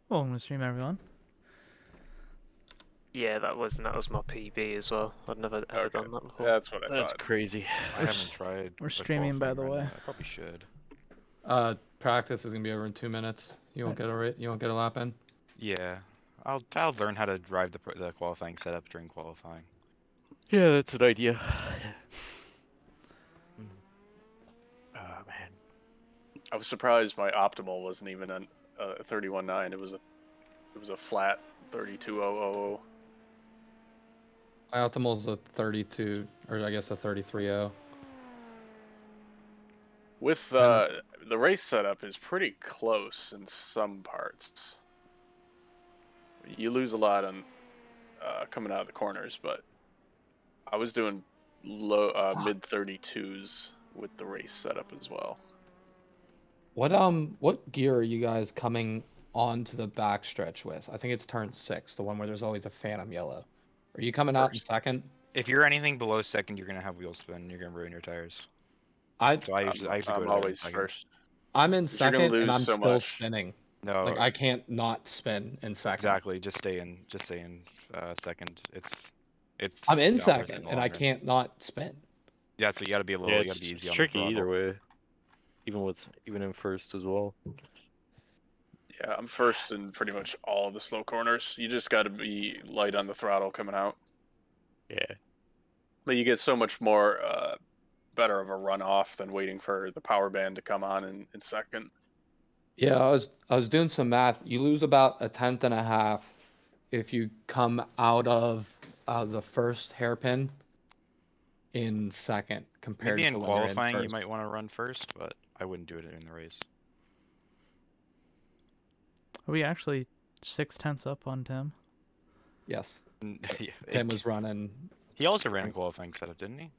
Welcome to stream, everyone. Yeah, that was my PB as well. I'd never ever Okay, done that before. that's what I That's thought. crazy. I haven't tried. We're the streaming, by qualifying the run way. yet. I probably should. Practice is gonna be over in 2 minutes. You won't get a lap in. Yeah, I'll learn how to drive the qualifying setup during qualifying. Yeah, that's an idea. Oh man. I was surprised my optimal wasn't even a 31.9. It was a flat 32.000. My optimal's a 32, or I guess a 33.0. With the race setup is pretty close in some parts. You lose a lot on coming out of the corners, but I was doing low mid 32s with the race setup as well. What gear are you guys coming onto the backstretch with? I think it's turn 6, the one where there's always a phantom yellow. Are you coming out in First. second? If you're anything below second, you're gonna have wheel spin. You're gonna ruin your tires. I So I usually go I'm to always second. first. I'm in 'Cause you're gonna second and lose I'm so still much. spinning. No, Like I can't not spin in second. exactly. Just stay in second. It's. I'm in not worth it second the and I long run. can't not spin. Yeah, so you gotta be a little. Yeah, You gotta be it's easy on the tricky either throttle. way. Even in first as well. Yeah, I'm first in pretty much all the slow corners. You just got to be light on the throttle coming out. Yeah. But you get so much more better of a runoff than waiting for the power band to come on in second. Yeah, I was doing some math. You lose about a tenth and a half if you come out of the first hairpin in second compared Maybe to in when you're in qualifying you first. might want to run first, but I wouldn't do it in the race. Are we actually 6/10 up on Tim? Yes, Yeah, Tim was running. he also ran a qualifying setup, didn't he?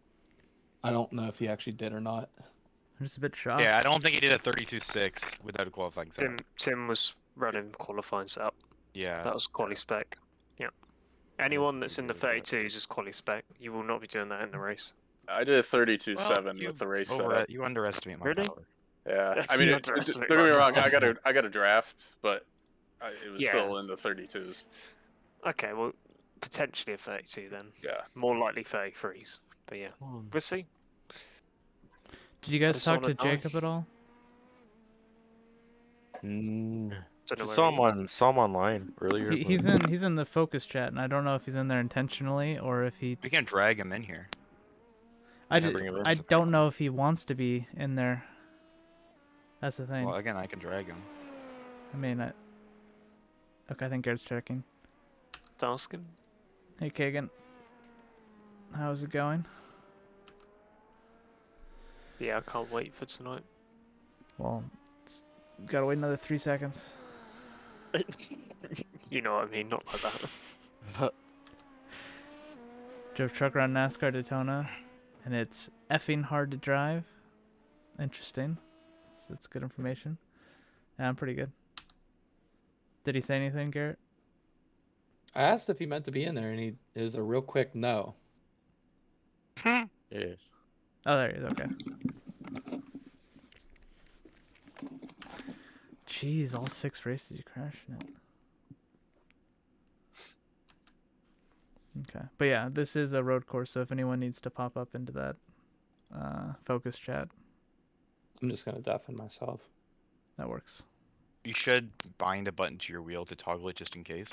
I don't know if he actually did or not. I'm just a bit shocked. Yeah, I don't think he did a 32.6 without a qualifying setup. Tim was running qualifying setup. Yeah. That was quali spec. Yeah. Anyone that's in the 32s is quali spec. You will not be doing that in the race. I did a 32.7 Well, with the race setup. You underestimate my Really? power. Yeah, I You mean, don't underestimate get me my wrong. power. I got a draft, but it was Yeah. still in the 32s. Okay, well, potentially a 32 then. Yeah. More likely 33s. But yeah, we'll see. Did you guys just talk wanna to know. Jacob at all? Don't know Just where saw he him online earlier. He's in the focus chat, and I don't know if he's in there intentionally or if he. We can drag him in here. I bring him in. don't know if he wants to be in there. That's the thing. Well, again, I can drag him. I mean, okay, I think Garrett's checking. ask him. Hey, Kagan. How's it going? Yeah, I can't wait for tonight. Well, gotta wait another 3 seconds. You know what I mean, not like that. Drove truck around NASCAR Daytona, and it's effing hard to drive. Interesting. That's good information. Yeah, I'm pretty good. Did he say anything, Garrett? I asked if he meant to be in there, and it was a real quick no. Yeah. Oh, there he is. Okay. Jeez, all 6 races you crashed in it. Okay. But yeah, this is a road course, so if anyone needs to pop up into that focus chat, I'm just gonna deafen myself. that works. You should bind a button to your wheel to toggle it just in case.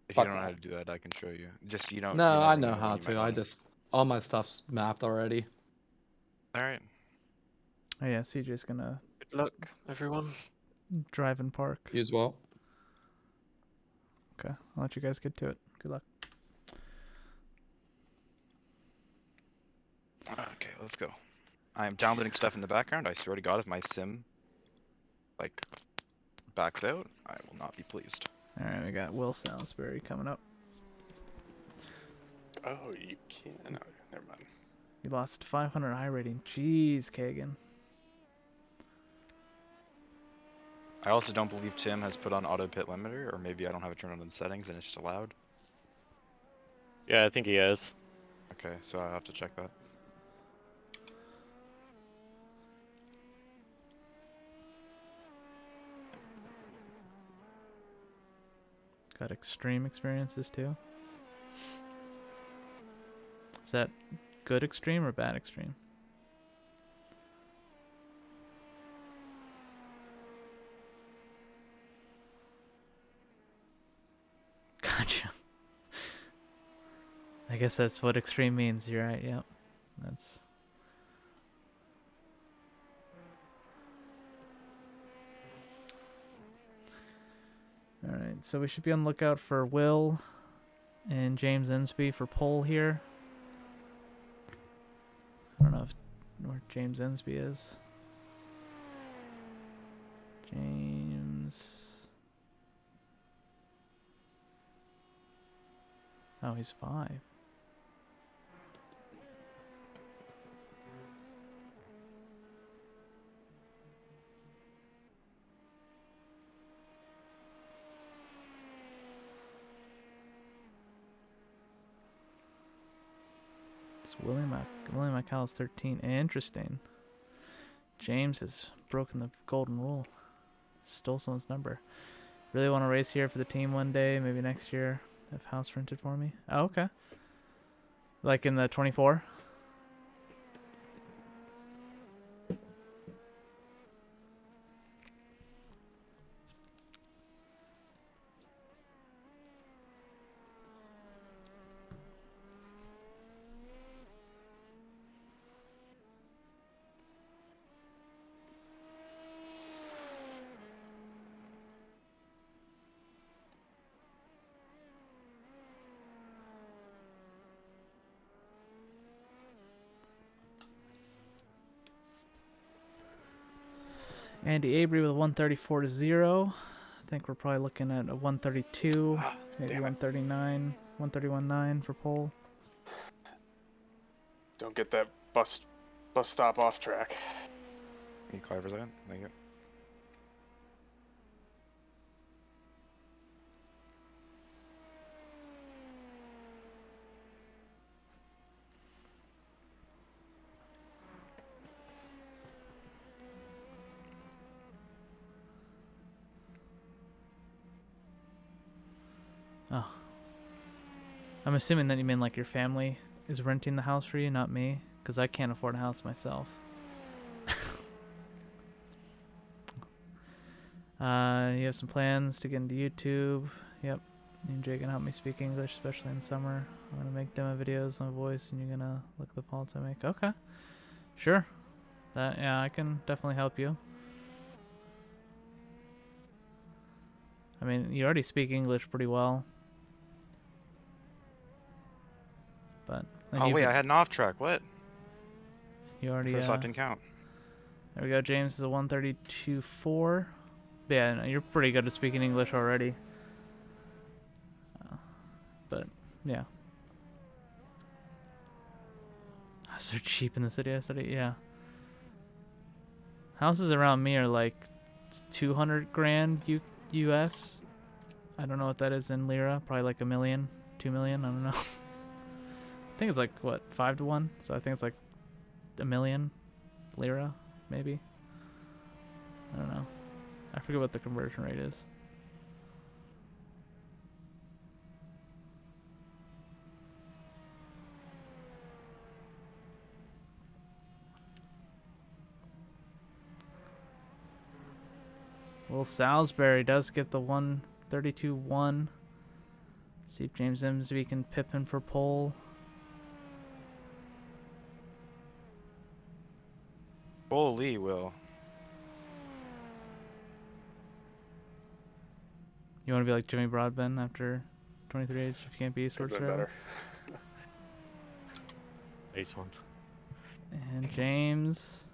If Fuck you don't know how that. to do that, I can show you. Just you know. No, you I never know how when you might to. wanna- All my stuff's mapped already. All right. Oh yeah, CJ's gonna Good luck, everyone. drive and park. You as well. Okay, I'll let you guys get to it. Good luck. Okay, let's go. I am downloading stuff in the background. I swear to God, if my sim backs out, I will not be pleased. All right, we got Will Salisbury coming up. Oh, you can't. No, never mind. He lost 500 high rating. Jeez, Kagan. I also don't believe Tim has put on auto pit limiter, or maybe I don't have it turned on in the settings and it's just allowed. Yeah, I think he has. Okay, so I have to check that. Got extreme experiences too. Is that good extreme or bad extreme? Gotcha. I guess that's what extreme means. You're right. Yep. That's. All right. So we should be on the lookout for Will and James Insby for pole here. I don't know where James Insby is. James. Oh, he's 5. It's William McCall's 13. Interesting. James has broken the golden rule. Stole someone's number. Really want to race here for the team one day, maybe next year. Have house rented for me. Oh, okay. Like in the 24? Andy Avery with a 134 to 0. I think we're probably looking at a 132, maybe 139, 131.9 for pole. Don't get that bus stop off track. Can you call for a second? Thank you. Oh. I'm assuming that you mean like your family is renting the house for you, not me, because I can't afford a house myself. You have some plans to get into YouTube. Yep. You and Jay can help me speak English, especially in summer. I'm going to make demo videos on my voice, and you're going to look at the faults I make. Okay. Sure. Yeah, I can definitely help you. I mean, you already speak English pretty well. But Oh wait, I had an off track. What? You already. First lap didn't count. There we go. James is a 132.4. But yeah, no, you're pretty good at speaking English already. But yeah, houses are cheap in the city. I study. Yeah, houses around me are like 200 grand US. I don't know what that is in lira. Probably like $1 million, 2 million. I don't know. I think it's like what 5 to 1. So I think it's like $1 million lira, maybe. I don't know. I forget what the conversion rate is. Well, Salisbury does get the 132.1. See if James Imsby can pip him for pole. Holy Will. You want to be like Jimmy Broadbent after 23 age if you can't be a sword Could've been server? better. Ace one. And James.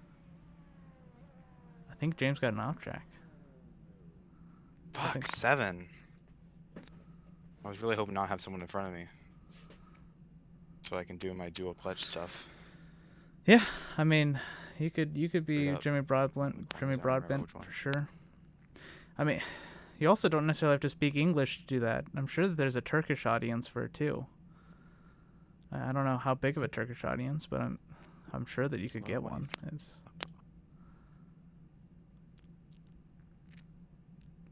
I think James got an off track. Fuck, 7. I was really hoping not to have someone in front of me, so I can do my dual clutch stuff. Yeah, I mean, you could be Yeah. Jimmy Broadbent I don't remember for which one. sure. I mean, you also don't necessarily have to speak English to do that. I'm sure that there's a Turkish audience for it too. I don't know how big of a Turkish audience, but I'm sure that you could get one.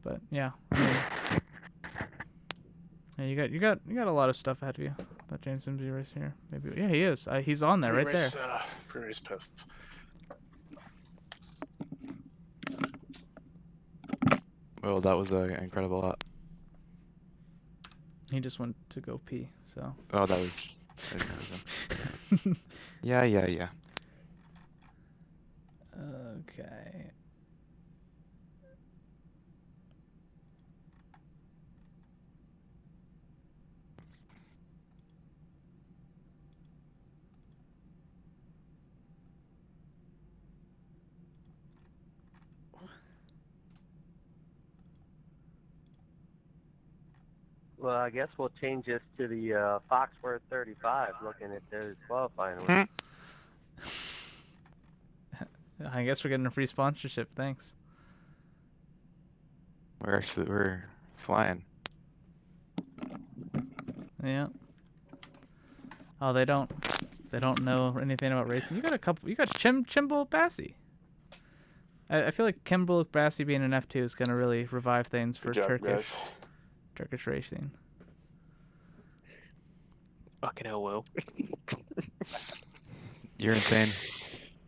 But yeah, I mean, Yeah, you got a lot of stuff ahead of you. I thought James Sims race here. Maybe yeah, he is. He's on there right there. Pre-race pists. Well, that was an incredible lot. He just went to go pee. So. Oh, that was. I didn't notice him. Yeah. Okay. Well, I guess we'll change this to the Foxworth 35, looking at those qualifying Hmm. ones. I guess we're getting a free sponsorship. Thanks. We're flying. Yeah. Oh, they don't know anything about racing. You got a couple. You got Chimble Bassi. I feel like Kimball Bassi being an F2 is gonna really revive things for Good job, Turkish guys. racing. Fucking hell, Will. You're insane.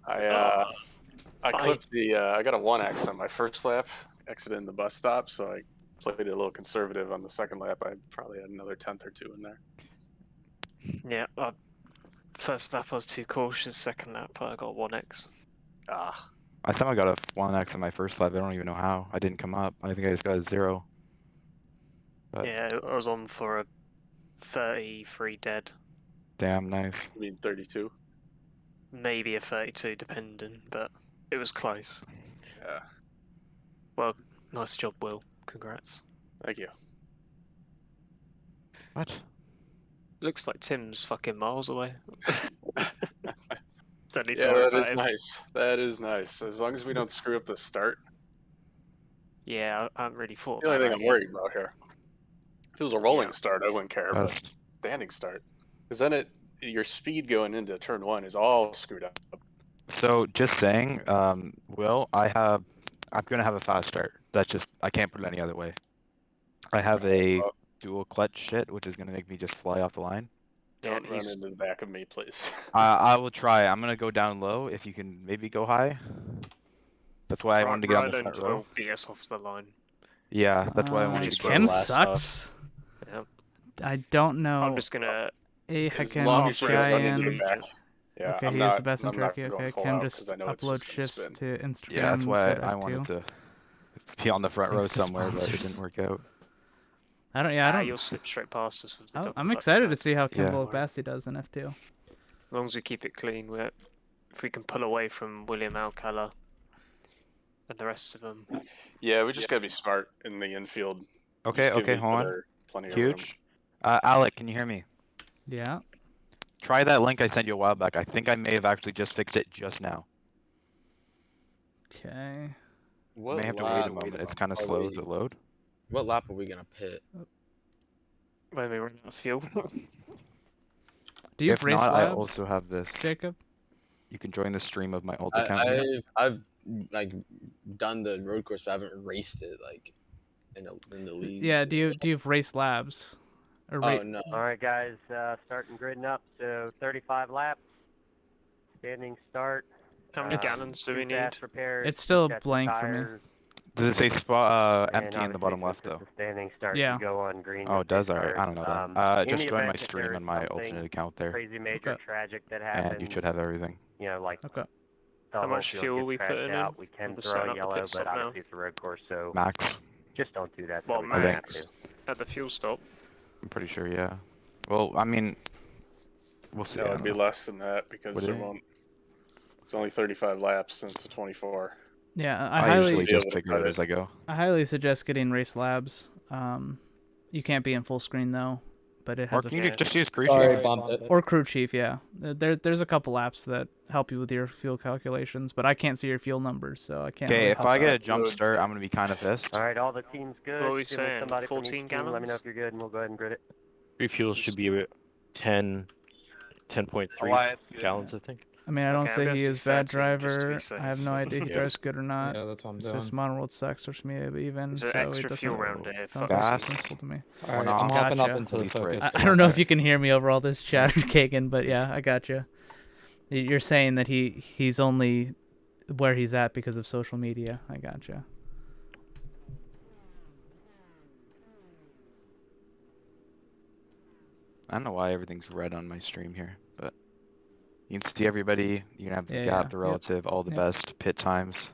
I clipped the. I got a 1X on my first lap, exiting the bus stop, so I played it a little conservative on the second lap. I probably had another 10th or 2 in there. Yeah, first lap I was too cautious. Second lap I got 1x. Ah, I thought I got a 1x on my first lap. I don't even know how. I didn't come up. I think I just got a 0. But Yeah, I was on for a 33 dead, damn nice. I mean 32. maybe a 32 depending, but it was close. Yeah, Well, nice job, Will. Congrats. thank you. What? Looks like Tim's fucking miles away. Don't need to Yeah, worry that about is him. nice. That is nice. As long as we don't screw up the start. Yeah, I haven't really thought The only about thing that I'm worried about here. If it was a rolling Yeah. start, I wouldn't care, but Best. standing start, because then your speed going into turn 1 is all screwed up. So just saying, Will, I'm gonna have a fast start. That's just I can't put it any other way. I have a dual clutch shit, which is gonna make me just fly off the line. Don't Yeah, run he's into the back of me, please. I will try. I'm gonna go down low. If you can maybe go high. That's why I wanted to get on the front Ryland row. will beat us off the line. Yeah, that's why I wanted just to Kim go. last sucks. Yeah. I don't know. I'm just gonna. A As Hakan long as you're Guy running Guyan. into the in- back. Yeah, Okay, I'm he not, is the best in I'm not Turkey. going Okay, full Ken out just 'cause I know it's upload just gonna shifts spin. to Instagram. Yeah, that's why code I F2. wanted to be on the front row Thanks to somewhere, but it sponsors. didn't work out. I don't. You'll slip straight past us with the double I'm clutch excited to mode. see how Yeah. Kimball Bassi does in F2. As long as we keep it clean, if we can pull away from William Alcala and the rest of them. Yeah, we just gotta be smart in the infield. Okay, Just give okay, each hold on. other plenty of room. Huge. Alec, can you hear me? Yeah. Try that link I sent you a while back. I think I may have actually just fixed it just now. Okay. You may have to wait a moment. It's kind of slow to load. What lap are we gonna pit? When we run out of fuel. Do you have If race not, labs, I also have this. Jacob? You can join the stream of my alt account. I've like done the road course, but I haven't raced it like in the league. Yeah. Do you have race labs? Or Oh no. All right, guys, starting gridding up. So 35 laps, standing start. How many It's- gallons do two we need? fast repairs, It's two still sets of blank for me. tires, Does it say spot and empty in the obviously, bottom since left it's though? a standing start, Yeah. you go on green. Oh, to it does. pit Alright, I first. don't know In that. the Just join my event that stream there on is my something alternate account there, Crazy major Okay. tragic that and happens. you should have everything. You know, like Okay. the How whole much field fuel gets we trashed putting out. in? We can We're throw setting a up the yellow, pit but stop now. obviously it's a road course, so Max. just don't do that. Well, till we don't have max to. at the fuel stop. I'm pretty sure, yeah. Well, I mean, we'll see. No, I it'd don't be know. less than that because Would there it? won't. It's only 35 laps since the 24. Yeah. I usually Be able just to figure cut it it. as I go. I highly suggest getting race labs. You can't be in full screen though, but it Or has can you Yeah. just use crew Sorry, chief? bumped it. or crew chief. Yeah. There's a couple apps that help you with your fuel calculations, but I can't see your fuel numbers, so I can't. Okay, really if help I get out. a jump start, I'm gonna be kind of pissed. All right, all the teams good. What are we Give me saying, somebody from 14 each team. Let me know gallons? if you're good, and we'll go ahead and grid it. Refuel should be about 10.3 Wyatt's good. gallons, I think. I mean, I don't Okay, I'll say be able he to do is bad 13 just to be driver. safe. I have no idea if he Yeah. drives good or not. Yeah, that's what I'm It's doing. just modern world sucks social media even, There's so an it extra doesn't fuel round here. sound Fuck so Gas. successful to me. All right, One I'm off. hopping up Gotcha. into the Release brake. focus. I don't know if Okay. you can hear me over all this chatter, Kagan, but yeah, I gotcha. You're saying that he's only where he's at because of social media. I gotcha. I don't know why everything's red on my stream here, but you can see everybody. You can have the Yeah, gap, yeah. the Yep. relative, all the Yep. best pit times.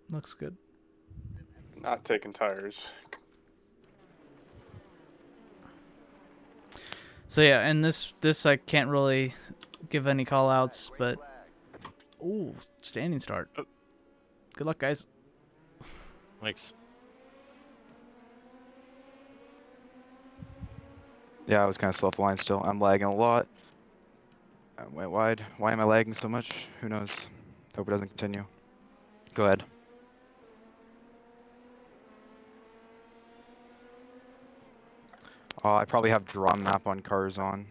Looks good. Not taking tires. So yeah, and this I can't really give any call outs, but ooh, standing start. Good luck, guys. Thanks. Yeah, I was kind of slow off the line still. I'm lagging a lot. I went wide. Why am I lagging so much? Who knows? Hope it doesn't continue. Go ahead. I probably have draw map on cars on.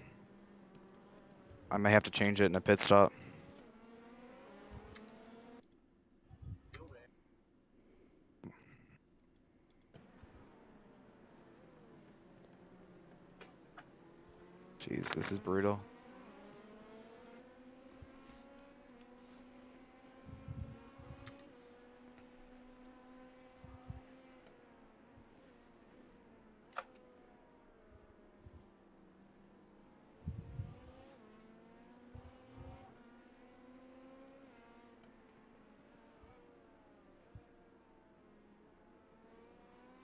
I may have to change it in a pit stop. Jeez, this is brutal.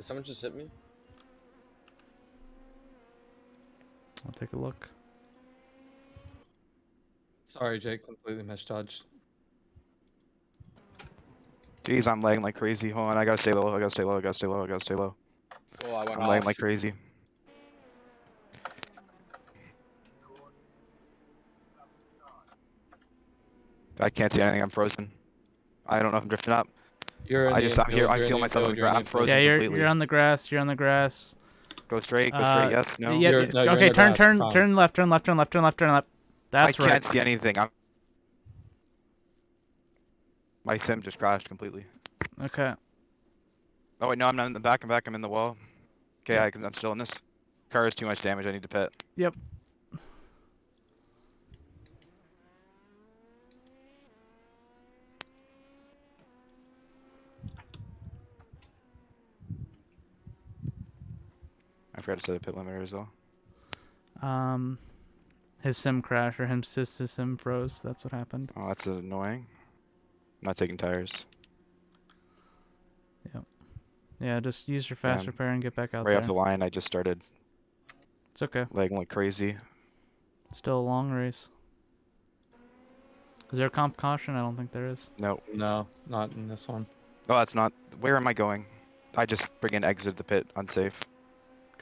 Did someone just hit me? I'll take a look. Sorry, Jake, completely misjudged. Jeez, I'm lagging like crazy. Hold on, I gotta stay low. I gotta stay low. I gotta stay low. I gotta stay low. Oh, I went I'm lagging off. like crazy. I can't see anything. I'm frozen. I don't know if I'm drifting up. You're in I the just, I'm here. infield. I You're in feel the myself on infield. the You're in ground. the I'm infield. frozen Yeah, completely. you're on the grass. You're on the grass. Go straight. Go straight. Yes. No. Yeah. You're- no, you're in Okay. the Turn. grass, Turn. fine. Turn left. Turn left. Turn left. Turn left. Turn left. That's I right. can't see anything. My sim just crashed completely. Okay. Oh wait, no, I'm not in the back. I'm back. I'm in the wall. Okay, Yep. I'm still in this. Car is too much damage. I need to pit. Yep. I forgot to set a pit limiter as well. His sim crashed or his sim froze. That's what happened. Oh, that's annoying. I'm not taking tires. Yeah. Just use your fast Yeah, repair and get back out right there. off the line, I just started It's okay. lagging like crazy. Still a long race. Is there a comp caution? I don't think there is. No. No, not in this one. Oh, that's not. Where am I going? I just friggin' exited the pit unsafe.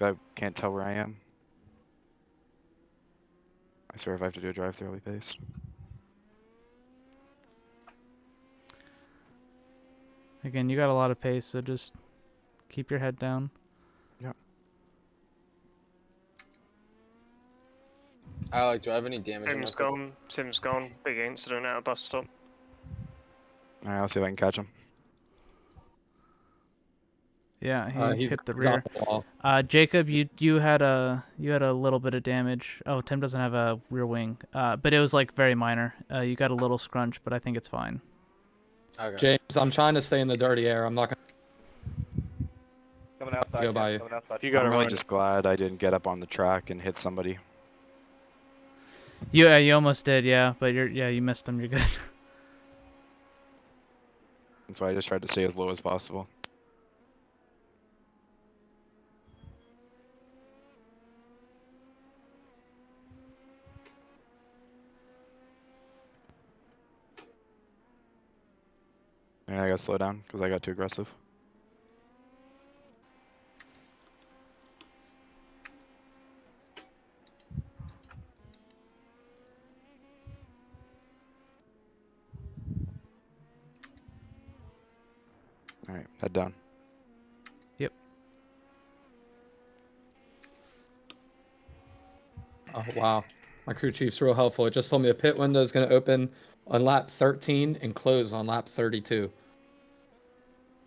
I can't tell where I am. I swear if I have to do a drive-through, I'll be paced. Again, you got a lot of pace, so just keep your head down. Alec, do I have any damage on my Sim's car? gone. Sim's gone. Big incident at a bus stop. Alright, I'll see if I can catch him. Yeah, he He's hit the he's on rear. the wall. Jacob, you had a little bit of damage. Oh, Tim doesn't have a rear wing. But it was like very minor. You got a little scrunch, but I think it's fine. Okay. James, I'm trying to stay in the dirty air. I'm not Coming outside. Go by Jeff, you. coming outside. If you got I'm to really run, just glad I didn't get up on the track and hit somebody. You almost did, yeah, but you missed him. You're good. And so I just tried to stay as low as possible. And I gotta slow down because I got too aggressive. Alright, head down. Oh wow. My crew chief's real helpful. It just told me a pit window is going to open on lap 13 and close on lap 32.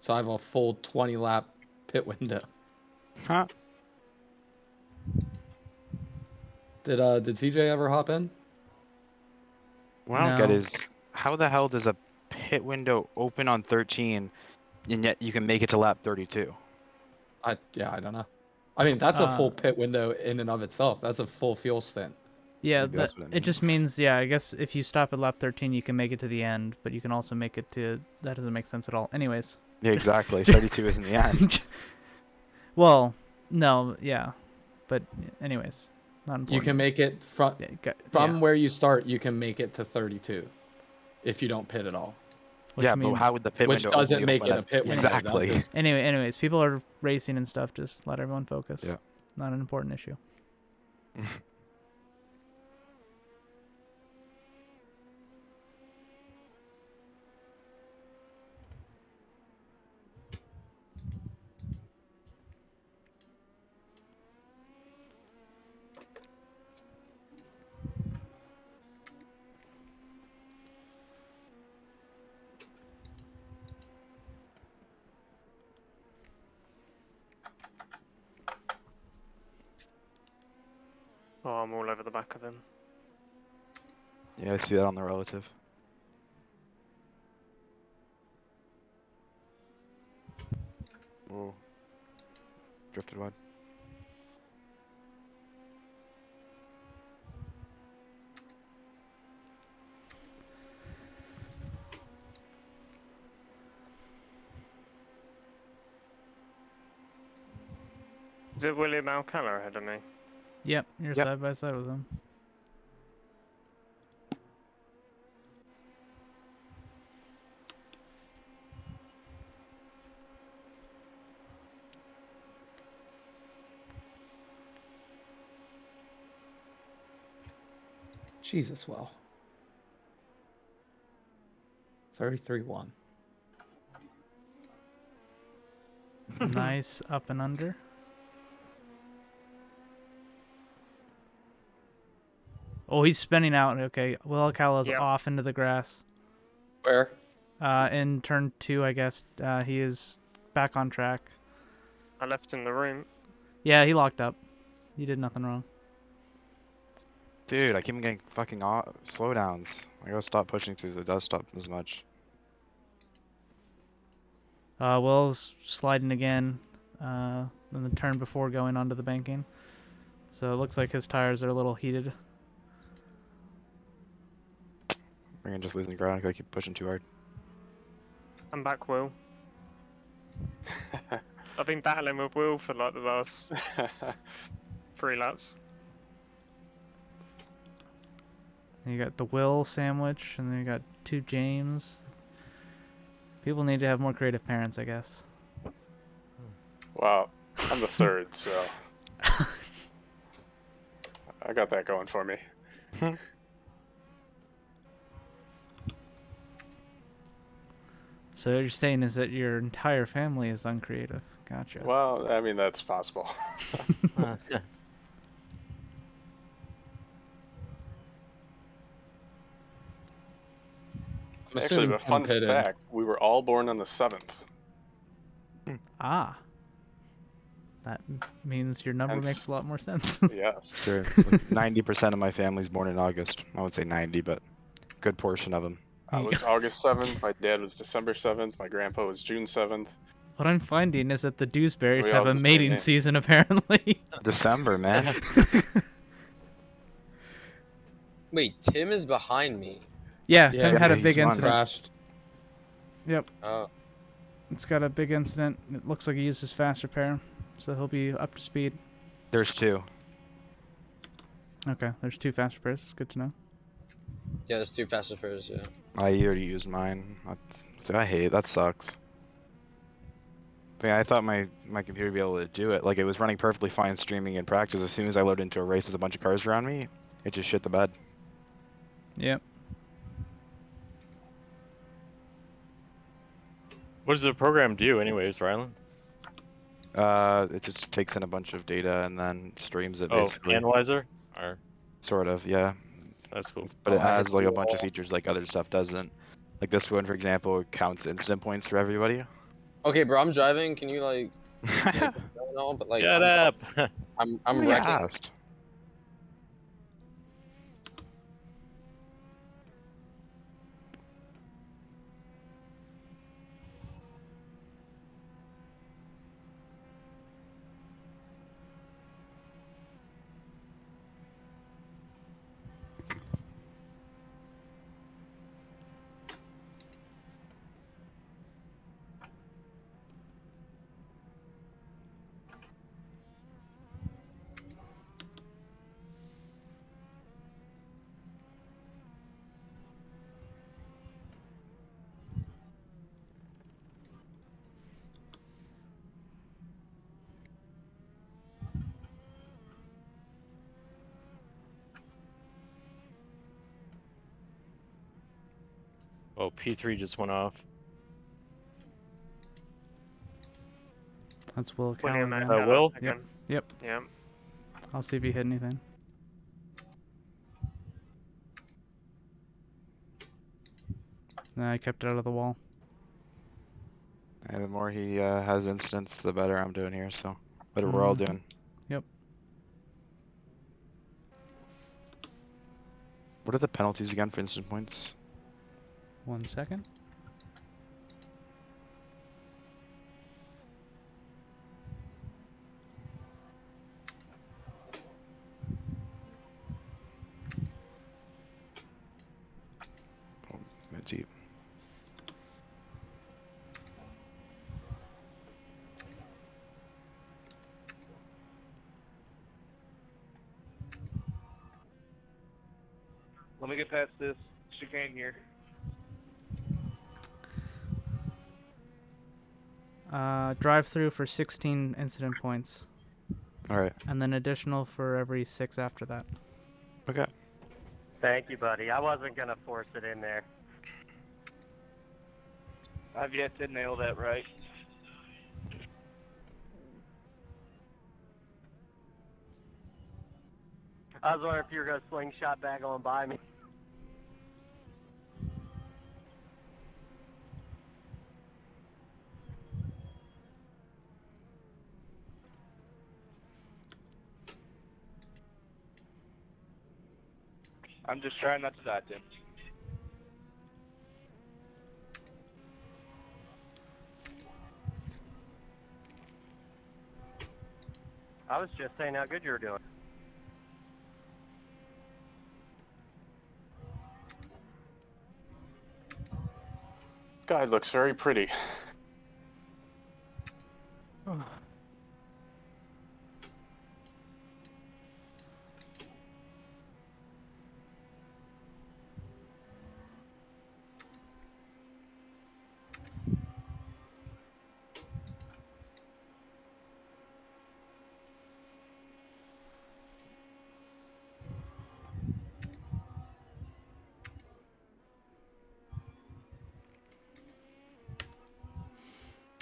So I have a full 20 lap pit window. Huh? Did CJ ever hop in? What I don't get No. is how the hell does a pit window open on 13 and yet you can make it to lap 32? I don't know. I mean, that's a full Uh, pit window in and of itself. That's a full fuel stint. Yeah, Maybe that's what it it just means, yeah, I guess if you stop at lap 13, you can make it to the end, but you can also make it to, that doesn't make sense at all. Anyways. Yeah, exactly. 32 isn't the end. Well, no, yeah. But anyways, not important. You can make it from yeah. where you start. You can make it to 32 if you don't pit at all. Which Yeah, mean, but how would the pit Which window doesn't only make open it a at- pit window. That Exactly. just- anyways, people are racing and stuff. Just let everyone focus. Yeah. Not an important issue. Oh, I'm all over the back of him. Yeah, I see that on the relative. Whoa. Drifted wide. Is it William Alcala ahead of me? Yep, you're Yep. side by side with him. Jesus, well. 33-1. Nice up and under. Oh, he's spinning out. Okay, Will Alcala's Yep. off into the grass. Where? In turn 2, I guess. He is back on track. I left in the room. Yeah, he locked up. You did nothing wrong. Dude, I keep getting fucking slowdowns. I gotta stop pushing through the dust stop as much. Will's sliding again. In the turn before going onto the banking. So it looks like his tires are a little heated. We're just losing ground. I gotta keep pushing too hard. I'm back, Will. I've been battling with Will for like the last 3 laps. You got the Will sandwich, and then you got 2 James. People need to have more creative parents, I guess. Well, I'm the third, so I got that going for me. So what you're saying is that your entire family is uncreative. Gotcha. Well, I mean, that's possible. I'm Actually, assuming the fun pitted. fact, we were all born on the 7th. Ah. That means your number Hence- makes a lot more sense. Yes. Sure. 90% of my family's born in August. I would say 90, but good portion of them. I was August 7th. My dad was December 7th. My grandpa was June 7th. What I'm finding is that the Dewsburies We have all a the same mating name. season, apparently. December, man. Wait, Tim is behind me. Yeah, Yeah, Tim had a he's big won. incident. Crashed. Yep, Oh, it's got a big incident. It looks like he used his fast repair, so he'll be up to speed. There's 2. Okay, there's 2 fast repairs. It's good to know. yeah, there's 2 faster pairs, yeah. I already used mine. I hate that sucks. I thought my computer would be able to do it. Like, it was running perfectly fine streaming in practice. As soon as I loaded into a race with a bunch of cars around me, it just shit the bed. Yep. What does the program do, anyways, Rylan? It just takes in a bunch of data and then streams it Oh, basically. analyzer? Or Sort of, yeah. That's cool. But Oh, it I hit has like the a bunch of wall. features like other stuff doesn't. Like this one, for example, counts instant points for everybody. Okay, bro, I'm driving. Can you like let me know and all? But like, Shut up. I'm Somebody wrecking. asked. Oh, P3 just went off. That's Will Cow William again. Alcala Will? again. Yep. Yeah. I'll see if he hit anything. Nah, I kept it out of the wall. And the more he has instants, the better I'm doing here. So, better we're all Mhm. doing. Yep. What are the penalties again for instant points? 1 second. Oh, deep. Let me get past this chicane here. Drive through for 16 incident points, All right. and then additional for every 6 after that. Okay. Thank you, buddy. I wasn't gonna force it in there. I've yet to nail that right. I was wondering if you were gonna slingshot back on by me. I'm just trying not to die, Tim. I was just saying how good you were doing. Guy looks very pretty.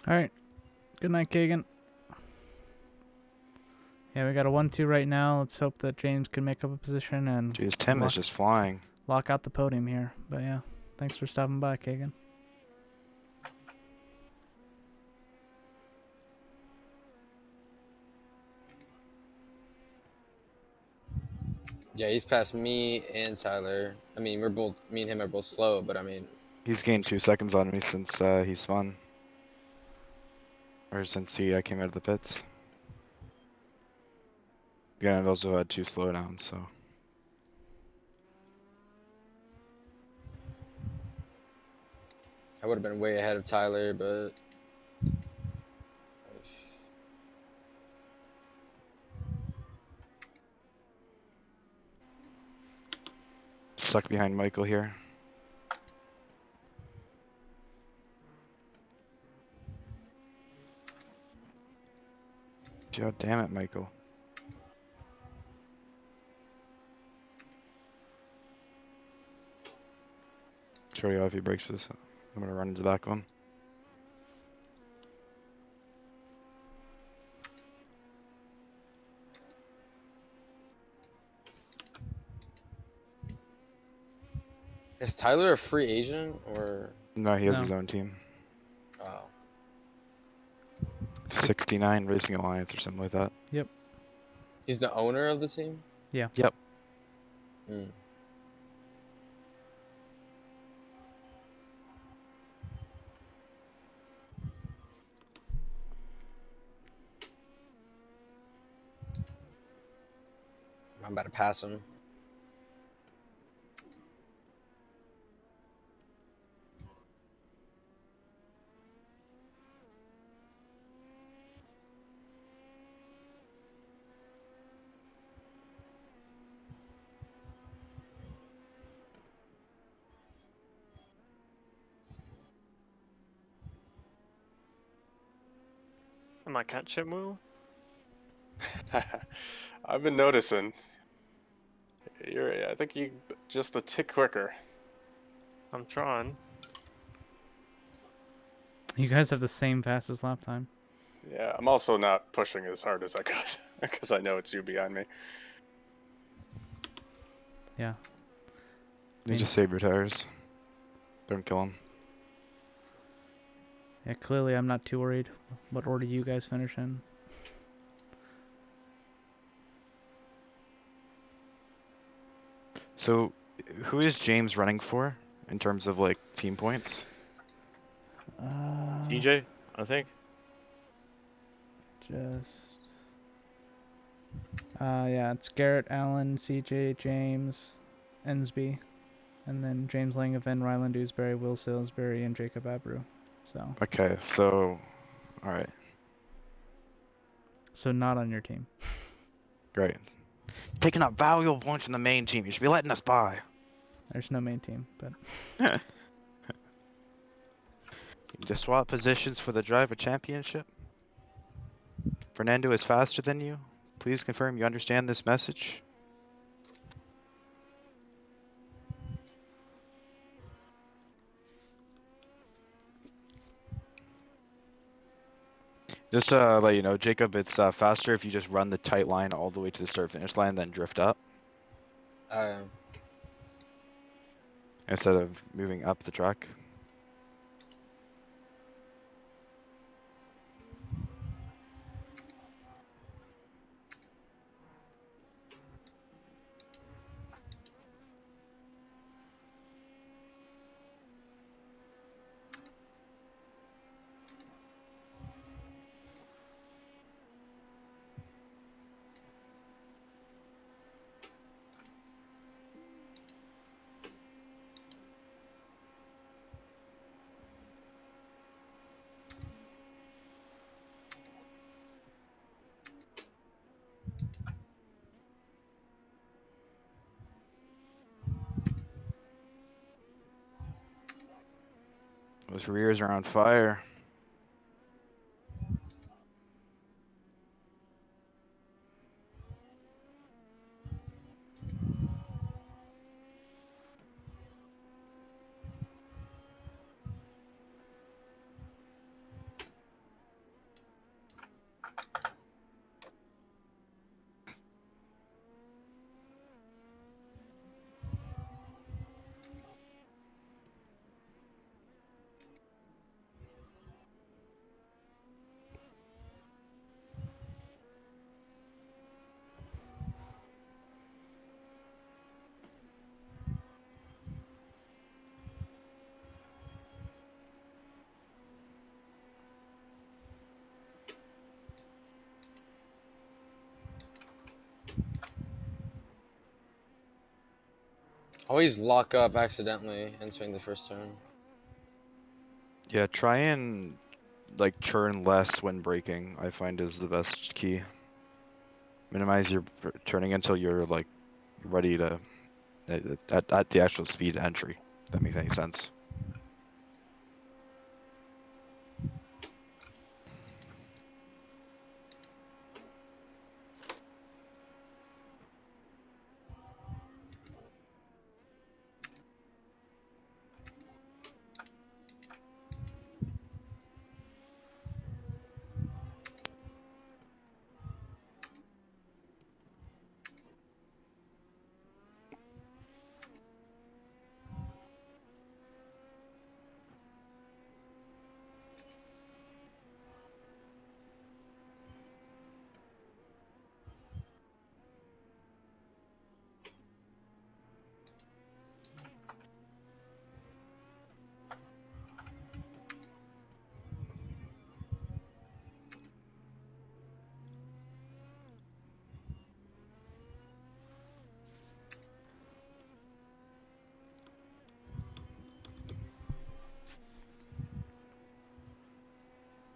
All right. Good night, Kagan. Yeah, we got a 1-2 right now. Let's hope that James can make up a position and Jeez, Tim is just flying. lock out the podium here. But yeah, thanks for stopping by, Kagan. Yeah, he's past me and Tyler. I mean, me and him are both slow, but I mean, He's gained 2 seconds on me since he spun. Or since he came out of the pits. Yeah, I've also had 2 slowdowns, so. I would have been way ahead of Tyler, but Stuck behind Michael here. God damn it, Michael. Show you if he breaks this. I'm gonna run into the back one. Is Tyler a free agent or? No, he has No. his own team. Oh. 69 Racing Alliance or something like that. He's the owner of the team? Yeah. Yep. Hmm. I'm about to pass him. Am I catching Will? I've been noticing. I think you just a tick quicker. I'm trying. You guys have the same fastest lap time. Yeah, I'm also not pushing as hard as I could because I know it's you behind me. Yeah. You just save your tires. Don't kill him. Yeah, clearly I'm not too worried what order you guys finish in. So, who is James running for in terms of like team points? TJ, I think. Yeah, it's Garrett, Allen, CJ, James, Ensby, and then James Langevin, Ryland Dewsbury, Will Salisbury, and Jacob Abreu. So Okay, so, all right, not on your team. great. Taking up valuable points from the main team. You should be letting us by. There's no main team, but You just swap positions for the driver championship. Fernando is faster than you. Please confirm you understand this message. Just to let you know, Jacob, it's faster if you just run the tight line all the way to the start finish line, then drift up instead of moving up the track. Those rears are on fire. Always lock up accidentally entering the first turn. Yeah, try and like churn less when braking, I find is the best key. Minimize your turning until you're like ready to at the actual speed entry. If that makes any sense.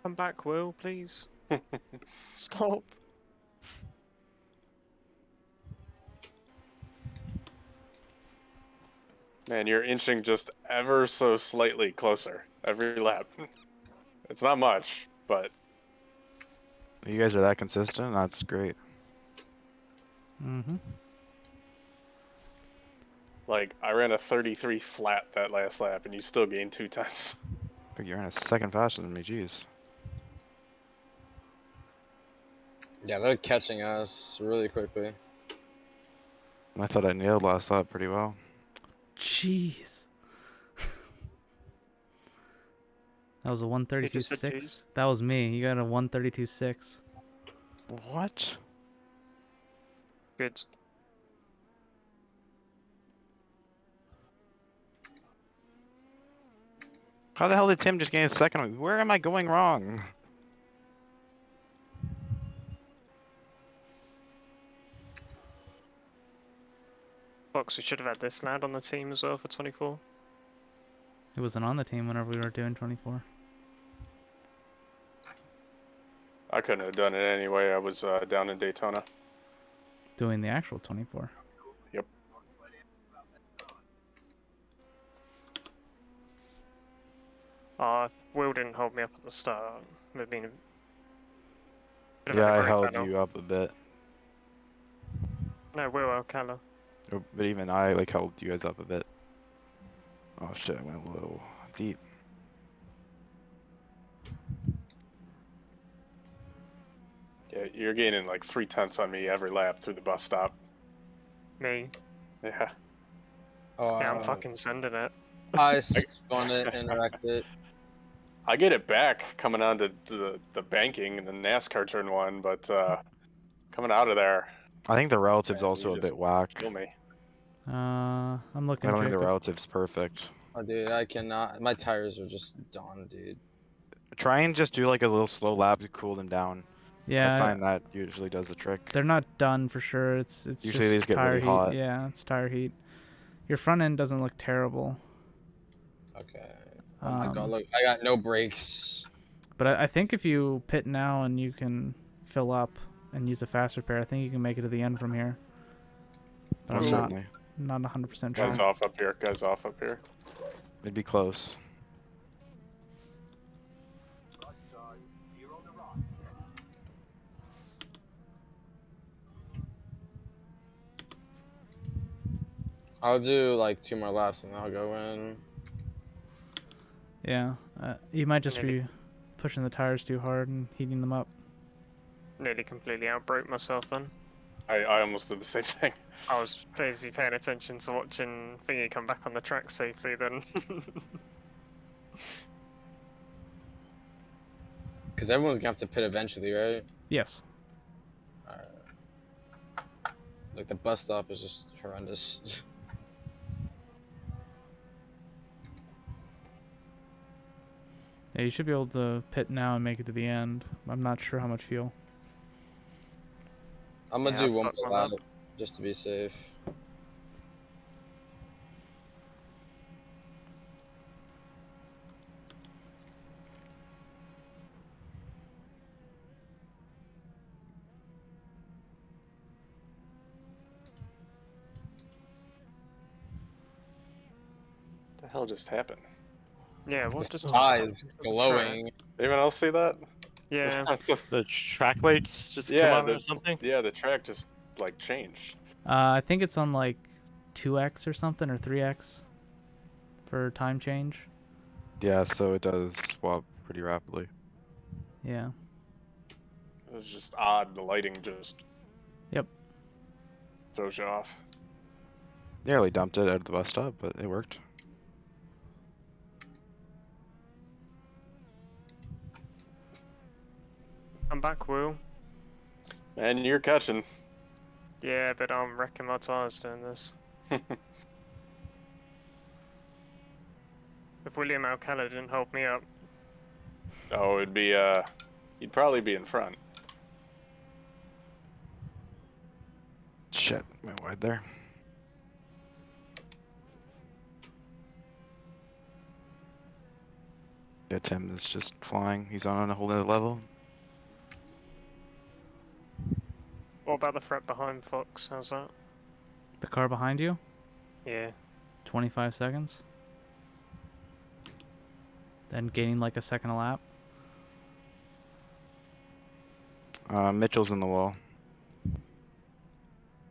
Come back, Will, please. Stop. Man, you're inching just ever so slightly closer every lap. It's not much, but You guys are that consistent? That's great. Mm-hmm. like I ran a 33 flat that last lap, and you still gained 2/10. But you're in a second faster than me, jeez. Yeah, they're catching us really quickly. I thought I nailed last lap pretty well. Jeez. That was a You just said 132.6. jeez. That was me. You got a 132.6. What? Good. How the hell did Tim just gain a second? Where am I going wrong? Fox, we should have had this lad on the team as well for 24. It wasn't on the team whenever we were doing 24. I couldn't have done it anyway. I was down in Daytona. Doing the actual 24. Yep. Will didn't hold me up at the start. We've been. Yeah, I held you up a bit. No, Will Alcala. But even I like held you guys up a bit. Oh shit, I went a little deep. Yeah, you're gaining like 3/10 on me every lap through the bus stop. Me. Yeah. Oh, Yeah, I'm fucking sending it. I spun it and wrecked it. I get it back coming on to the banking and the NASCAR turn one, but coming out of there, I think the relative's man, also you a just bit whack. kill me. I'm I looking, don't think the Jacob. relative's perfect. Oh, dude, I cannot. My tires are just done, dude. Try and just do like a little slow lap to cool them down. Yeah, I find that usually does the trick. they're not done for sure. It's Usually they just just get tire really heat. hot. Yeah, it's tire heat. Your front end doesn't look terrible. Okay. Oh my god, look, I got no brakes. But I think if you pit now and you can fill up and use a fast repair, I think you can make it to the end from here. But Most I'm certainly. not 100% Guys sure. off up here. Guys off up here. It'd be close. I'll do like 2 more laps and then I'll go in. Yeah, you might just be pushing the tires too hard and heating them up. Nearly completely outbroke myself then. I almost did the same thing. I was busy paying attention to watching Thingy come back on the track safely then. Because everyone's gonna have to pit eventually, right? Yes. Alright. Like the bus stop is just horrendous. Yeah, you should be able to pit now and make it to the end. I'm not sure how much fuel. I'm gonna Yeah, do one fuck more one lap up. just to be safe. The hell just happened? Yeah, The what just sky happened? is There's a track. glowing. Anyone else see that? Yeah. The track lights just come Yeah, on or something? yeah, the track just like changed. I think it's on like 2x or something or 3x for time change. Yeah, so it does swap pretty rapidly. Yeah. It's just odd. The lighting just Yep. throws you off. Nearly dumped it at the bus stop, but it worked. I'm back, Will. Man, you're catching. Yeah, but I'm wrecking my tires doing this. If William Alcala didn't hold me up. Oh, it'd be you'd probably be in front. Shit, went wide there. Yeah, Tim is just flying. He's on a whole other level. What about the threat behind Fox? How's that? The car behind you, Yeah. 25 seconds. Then gaining like a second a lap. Mitchell's in the wall.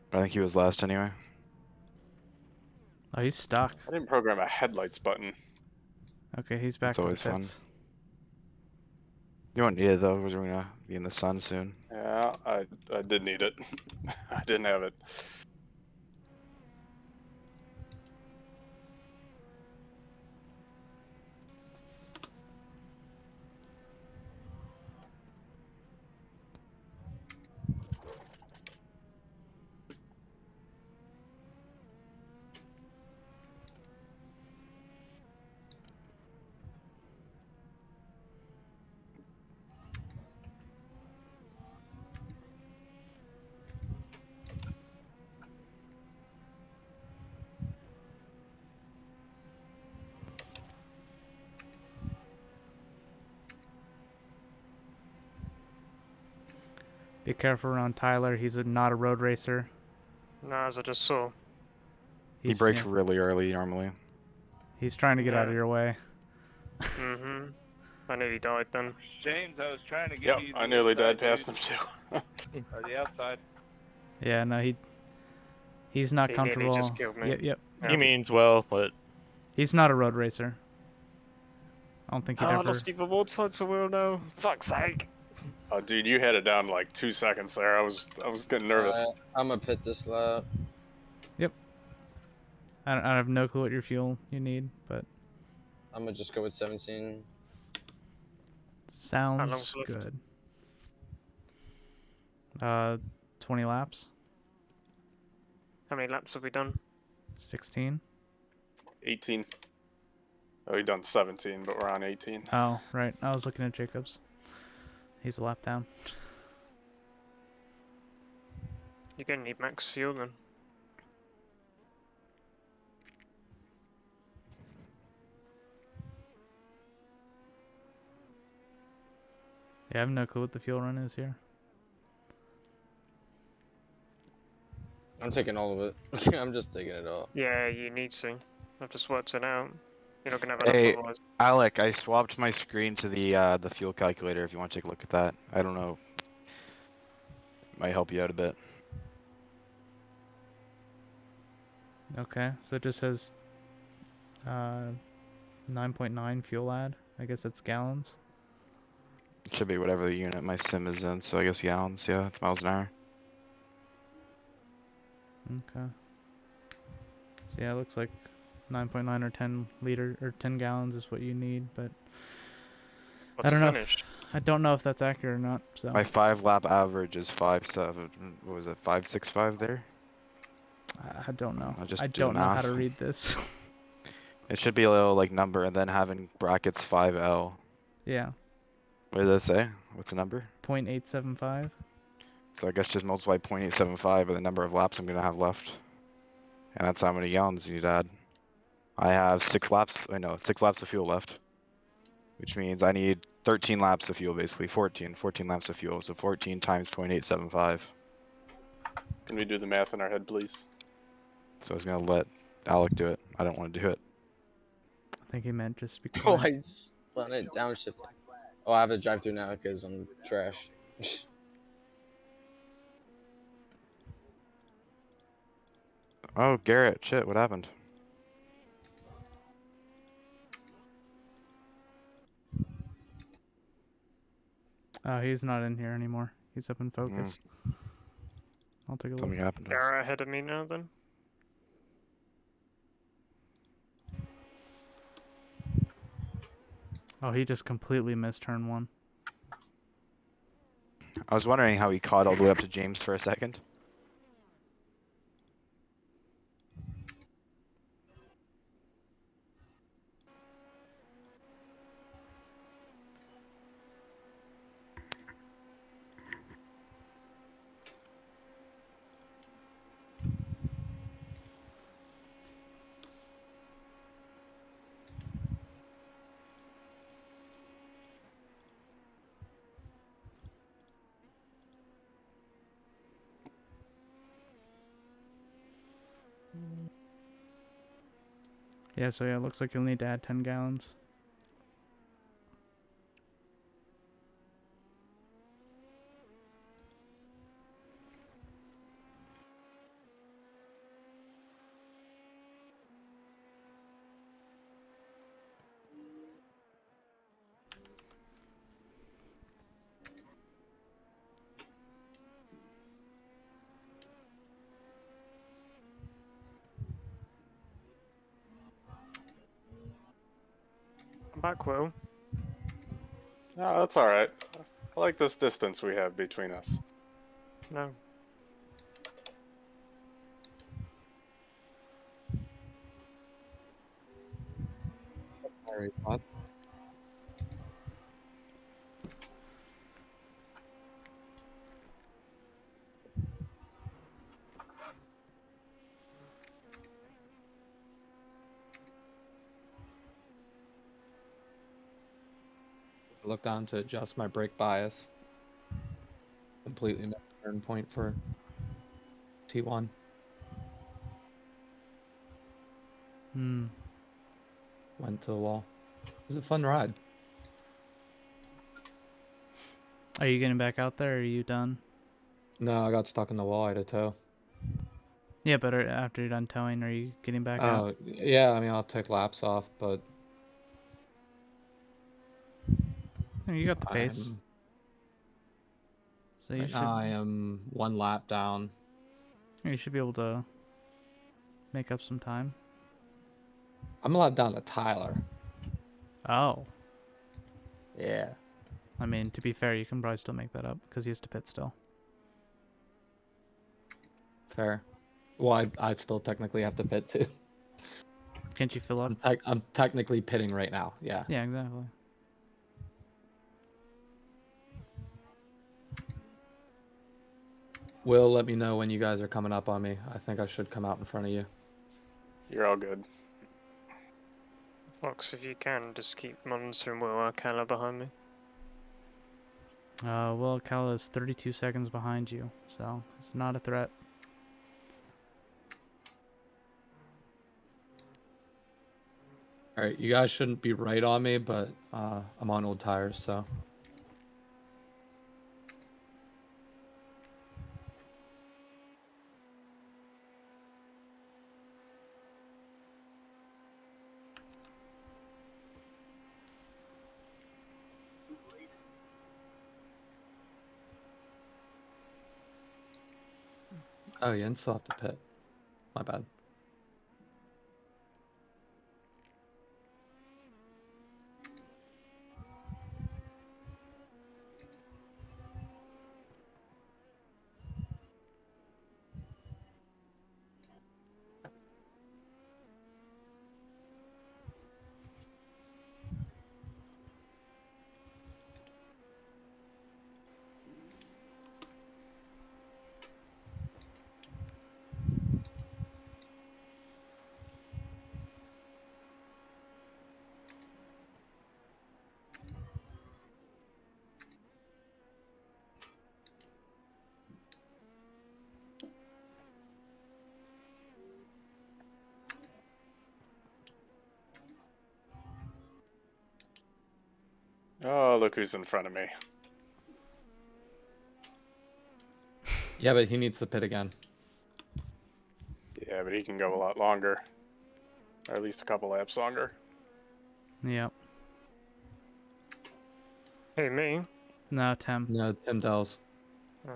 But I think he was last anyway. Oh, he's stuck. I didn't program a headlights button. Okay, he's back That's to the always fun. pits. You won't need it though, because we're gonna be in the sun soon. Yeah, I did need it. I didn't have it. Be careful around Tyler. He's not a road racer. No, as I just saw. He brakes really early normally. He's trying to get out of Yeah. your way. Mm-hmm. I nearly died then. James, I was trying to get Yep, you to I the nearly inside, died past dude. him too. Or the outside. Yeah, no, he's not He nearly comfortable. just killed me. Yep. Yeah. He means well, but He's not a road racer. I don't think he'd Oh, I ever. lost even more sides of wheel now. Fuck's sake. Oh, dude, you had it down like 2 seconds there. I was getting nervous. I'm gonna pit this lap. I have no clue what your fuel you need, but I'm gonna just go with 17. sounds long's left? good. 20 laps, How many laps have we done? 16. 18. Oh, you done 17, but we're on 18. Oh, right. I was looking at Jacobs. He's a lap down. You're gonna need max fuel then. Yeah, I have no clue what the fuel run is here. I'm taking all of it. I'm just taking it all. Yeah, you need to. I've just worked it out. You're not gonna have enough Hey, otherwise. Alec, I swapped my screen to the fuel calculator. If you want to take a look at that, I don't know. Might help you out a bit. Okay, so it just says 9.9 fuel add. I guess it's gallons. It should be whatever the unit my sim is in. So I guess gallons. Yeah, it's miles an hour. Okay. So yeah, it looks like 9.9 or 10 liter or 10 gallons is what you need, but What's I don't know. finish? I don't know if that's accurate or not. So My 5 lap average is 5.7. What was it? 5.65 there. I don't know. I'll just I do the don't know how math. to read this. It should be a little like number and then having brackets 5L. Yeah, What does that say? What's the number? 0.875. So I guess just multiply 0.875 by the number of laps I'm gonna have left. And that's how many gallons you need to add. I have 6 laps, I know, 6 laps of fuel left. Which means I need 13 laps of fuel, basically 14 laps of fuel. So 14 times 0.875. Can we do the math in our head, please? So I was gonna let Alec do it. I don't want to do it. I think he meant just be Oh, quiet. I spun it downshift. Oh, I have to drive through now because I'm trash. Oh, Garrett, shit, what happened? Oh, he's not in here anymore. He's up in focus. I'll take a look. Something happened. Garrett ahead of me now then. Oh, he just completely missed turn 1. I was wondering how he caught all the way up to James for a second. Yeah, so yeah, it looks like you'll need to add 10 gallons. I'm back, Will. No, that's all right. I like this distance we have between us. No. Sorry, bud. Look down to adjust my brake bias. Completely missed the turn point for T1. Hmm. Went to the wall. It was a fun ride. Are you getting back out there, or are you done? No, I got stuck in the wall. I had to tow. Yeah, but after you're done towing, are you getting back out? Oh, yeah, I mean, I'll take laps off, but No, you got the pace. I'm So you right should now I am 1 lap down. you should be able to make up some time. I'm a lap down to Tyler. Oh. Yeah. I mean, to be fair, you can probably still make that up because he has to pit still. Fair. Well, I'd still technically have to pit too. Can't you fill up? I'm technically pitting right now. Yeah. Yeah, exactly. Will let me know when you guys are coming up on me. I think I should come out in front of you. You're all good. Fox, if you can, just keep monitoring Will Alcala behind me. Well, Cal is 32 seconds behind you, so it's not a threat. All right, you guys shouldn't be right on me, but I'm on old tires, so. Oh, yeah, and still have to pit. My bad. Oh, look who's in front of me. Yeah, but he needs to pit again. Yeah, but he can go a lot longer. Or at least a couple laps longer. Yep. Hey, me? No, Tim. No, Tim Dells. Uh,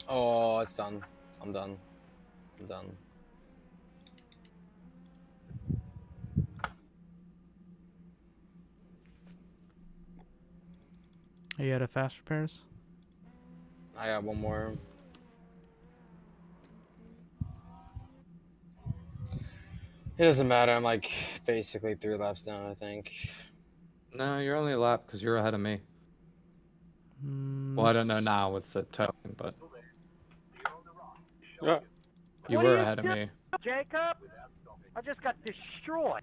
Oh, it's done. I'm done. I'm done. Are you out of fast repairs? I got one more. It doesn't matter. I'm like basically 3 laps down, I think. No, you're only a lap because you're ahead of me. Well, I don't know now with the token, but Yeah. you What were are you ahead of doing, me. Jacob? I just got destroyed.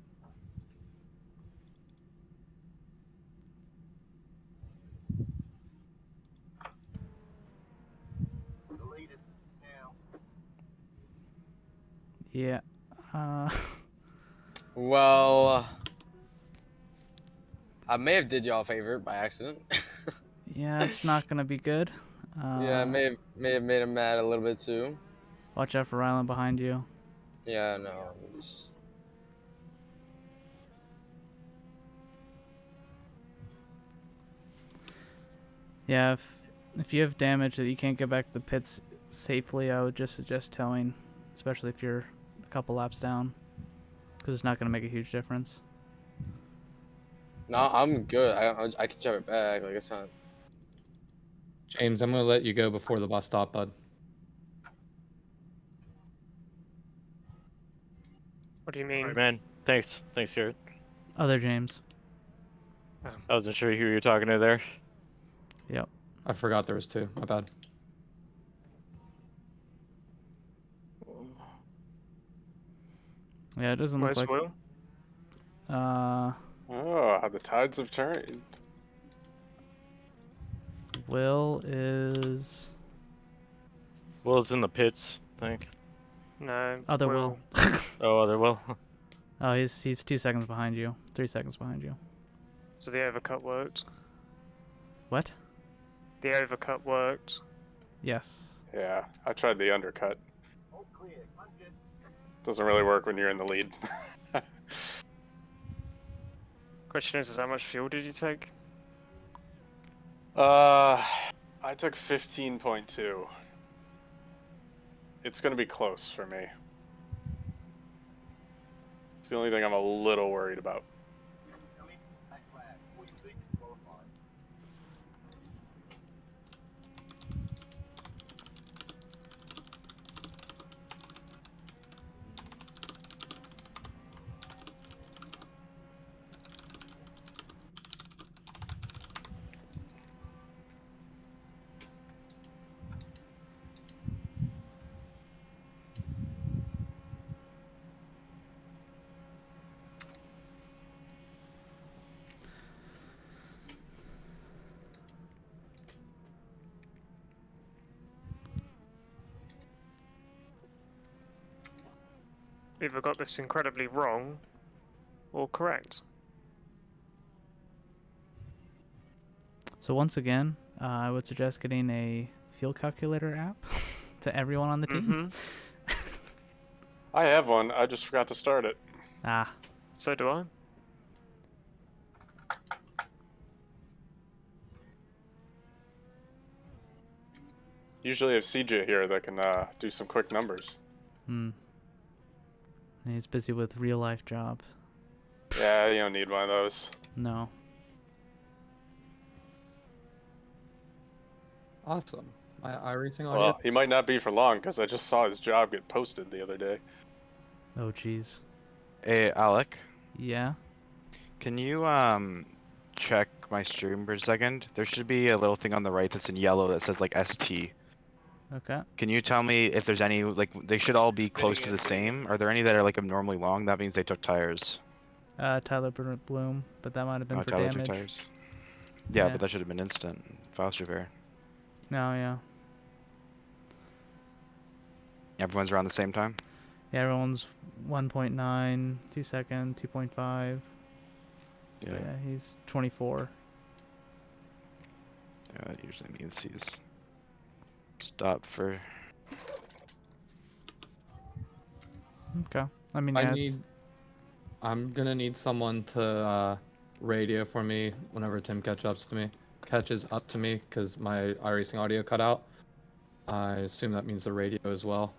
Yeah. Well, I may have did y'all a favor by accident. Yeah, it's not gonna be good. Yeah, I may have made him mad a little bit too. Watch out for Rylan behind you. Yeah, no. I'm just... Yeah, if you have damage that you can't get back to the pits safely, I would just suggest towing, especially if you're a couple laps down, because it's not gonna make a huge difference. No, I'm good. I can drive it back. Like it's not. James, I'm gonna let you go before the bus stop, bud. What do you mean? Alright, man. Thanks, Garrett. Other James. I wasn't sure who you were talking to there. Yep. I forgot there was 2. My bad. Yeah, it doesn't look Where's like. Will? Oh, how the tides have turned. Will is Will's in the pits, I think. No. other Will. Oh, other Will. Oh, he's 2 seconds behind you. 3 seconds behind you. So the overcut worked. What? The overcut worked. Yes. Yeah, I tried the undercut. Doesn't really work when you're in the lead. Question is how much fuel did you take? I took 15.2. It's gonna be close for me. It's the only thing I'm a little worried about. Either got this incredibly wrong or correct. So once again, I would suggest getting a fuel calculator app to everyone on the team. I have one. I just forgot to start it. Ah. So do I. Usually I have CJ here that can do some quick numbers. Hmm. He's busy with real life jobs. Yeah, you don't need one of those. No. Awesome. My iRacing audio. Well, he might not be for long because I just saw his job get posted the other day. Oh, jeez. Hey, Alec, Yeah. can you check my stream for a second? There should be a little thing on the right that's in yellow that says like ST. Okay. Can you tell me if there's any, like, they should all be close to the same? Are there any that are like abnormally long? That means they took tires. Tyler Bloom, but that might have been Oh, for Tyler took damage. tires. Yeah, Yeah. but that should have been instant. Fast repair. No, yeah. Everyone's around the same time? Yeah, everyone's 1.9, 2 second, 2.5. Yeah. Yeah, he's 24. Yeah, that usually means he's stopped for. Okay. I mean, yeah, I'm gonna need someone to radio for me whenever Tim catches up to me, because my iRacing audio cut out. I assume that means the radio as well.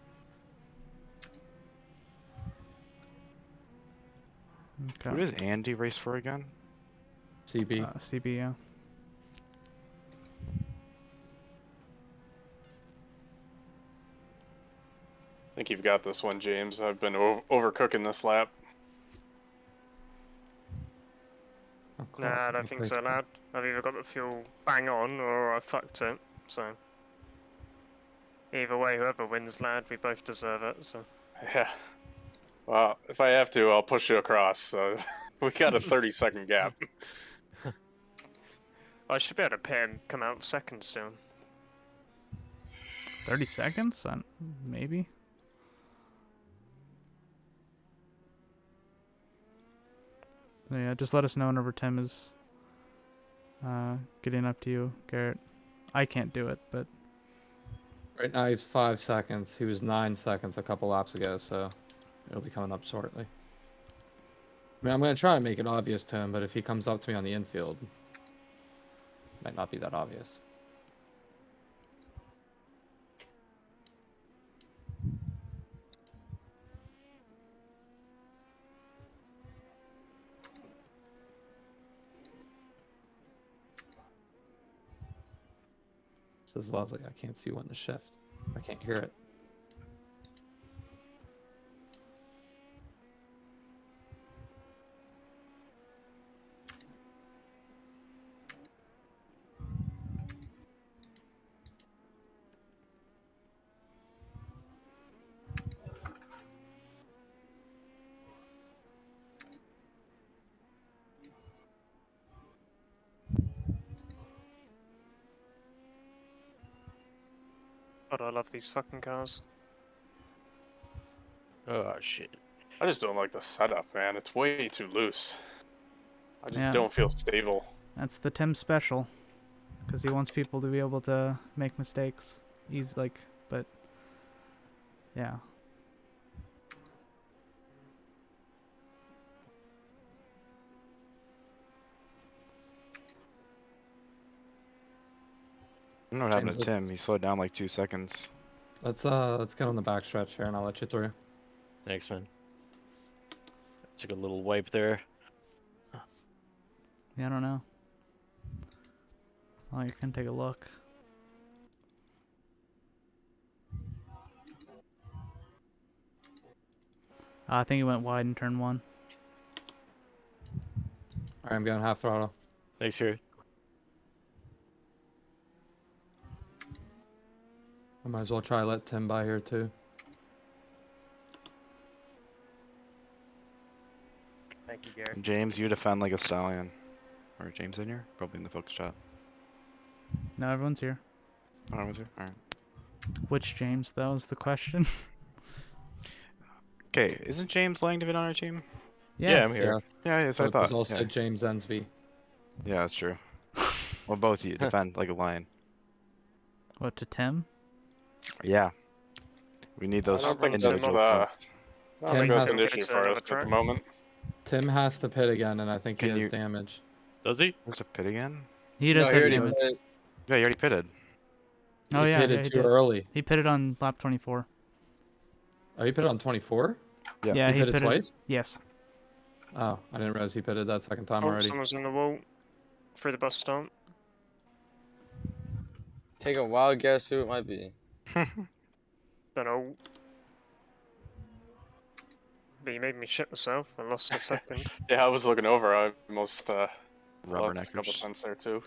Who Okay. does Andy race for again? CB. CB, yeah. I think you've got this one, James. I've been overcooking this lap. Oh, cool. Nah, I don't think so, lad. I've either got the fuel bang on or I fucked it. So either way, whoever wins, lad, we both deserve it. So Yeah. Well, if I have to, I'll push you across. So we got a 30-second gap. I should be able to pit and come out second still. 30 seconds? Maybe. So yeah, just let us know whenever Tim is getting up to you, Garrett. I can't do it, but Right now he's 5 seconds. He was 9 seconds a couple laps ago, so it'll be coming up shortly. I mean, I'm going to try and make it obvious to him, but if he comes up to me on the infield, it might not be that obvious. This is lovely. I can't see when to shift. I can't hear it. God, I love these fucking cars. Oh shit. I just don't like the setup, man. It's way too loose. I just Yeah. don't feel stable. that's the Tim special. Because he wants people to be able to make mistakes. He's like, but yeah. I don't know what happened James, to Tim. He slowed down like 2 seconds. let's get on the backstretch here, and I'll let you through. Thanks, man. Took a little wipe there. Yeah, I don't know. Oh, you can take a look. I think he went wide in turn 1. All right, I'm going half throttle. Thanks, here. I might as well try let Tim by here too. Thank you, Garrett. James, you defend like a stallion. Or James in here? Probably in the focus shot. No, everyone's here. Oh, I was here? Alright. Which James, that was the question. Okay, isn't James Langdon on our team? Yeah, I'm here. Yes. Yeah, that's what I But thought. there's also Yeah. James Ensby. Yeah, that's true. Well, both of you defend like a lion. What, to Tim? Yeah. We need those I don't think individual that's points. I don't Tim think that's has- an issue for us at the moment. Tim has to pit again, and I think he Can has you- damage. Does he? There's a pit again? He No, does he have already damage. put. Yeah, you already pitted. Oh He yeah, pitted yeah, he too did. early. He pitted on lap 24. Oh, he pitted on 24? Yeah. Yeah, He pitted twice? Yes. Oh, I didn't realize he pitted that second time Oh, already. someone's in the wall. Through the bus stop. Take a wild guess who it might be. Don't know. But you made me shit myself. I lost a second. Yeah, I was looking over. I almost lost a couple Rubberneckers. tenths there too.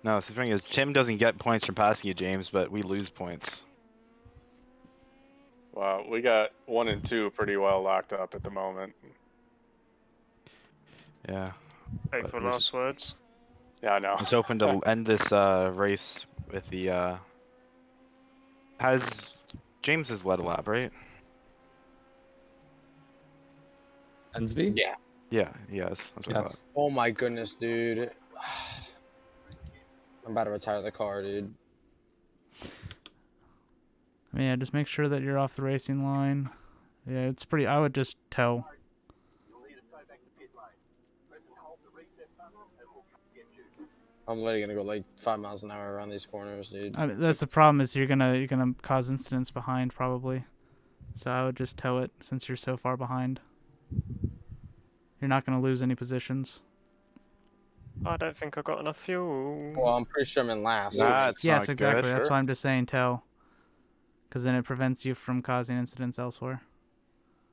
No, the thing is, Tim doesn't get points from passing you, James, but we lose points. Wow, we got 1 and 2 pretty well locked up at the moment. Yeah. April we're last words. Yeah, I know. I was hoping to end this race with the has James has led a lap, right? Ensby? Yeah. Yeah, he has. That's what I thought. Yes. Oh my goodness, dude. I'm about to retire the car, dude. I mean, yeah, just make sure that you're off the racing line. Yeah, it's pretty. I would just tow. I'm literally gonna go like 5 miles an hour around these corners, dude. I mean, that's the problem is you're gonna cause incidents behind probably. So I would just tow it since you're so far behind. You're not gonna lose any positions. I don't think I got enough fuel. Well, I'm pretty sure I'm in last. That's Yes, not exactly. good. That's Sure. why I'm just saying tow. Because then it prevents you from causing incidents elsewhere.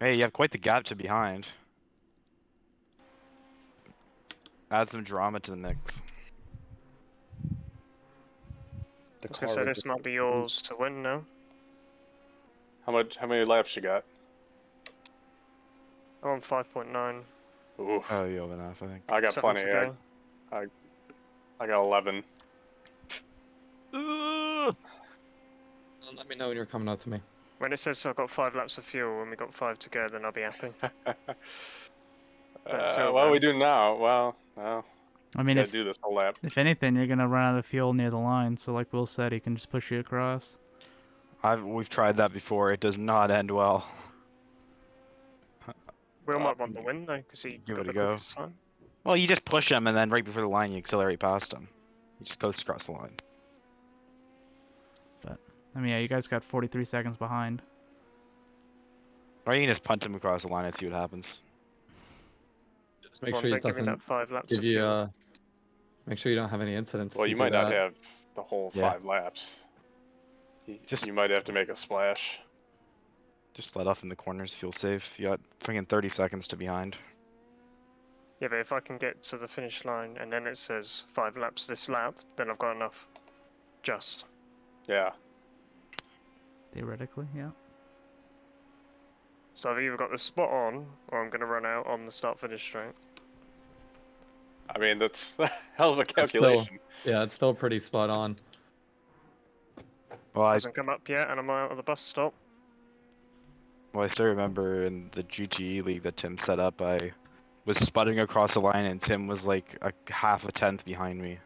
Hey, you have quite the gap to behind. Add some drama to the mix. The I was gonna car say would this just- might be yours to win now. How many laps you got? I'm on 5.9. Oof. Oh, you have enough, I think. I got 7 plenty. to go. I got 11. Let me know when you're coming out to me. When it says I've got 5 laps of fuel and we got 5 to go, then I'll be happy. What are we doing now? Well, no. I mean, Gotta if do this whole lap. anything, you're gonna run out of fuel near the line. So like Will said, he can just push you across. We've tried that before. It does not end well. Will might want the win though, because he Give got it a the go. quickest time. Well, you just push him, and then right before the line, you accelerate past him. You just coast across the line. I mean, yeah, you guys got 43 seconds behind. Or you can just punt him across the line and see what happens. Just make Come on, sure it don't give me doesn't that 5 laps give of you fuel. make sure you don't have any incidents. Well, if you do might not that. have the whole Yeah. 5 laps. Just- You might have to make a splash. Just let off in the corners, feel safe. You got freaking 30 seconds to behind. Yeah, but if I can get to the finish line and then it says 5 laps this lap, then I've got enough. Just. Yeah. Theoretically, yeah. So I've either got the spot on, or I'm going to run out on the start-finish straight. I mean, that's a hell of a It's still- calculation. Yeah, it's still pretty spot on. Well, I Hasn't come up yet, and I'm out of the bus stop. still remember in the GTE league that Tim set up, I was sputtering across the line, and Tim was like a half a tenth behind me.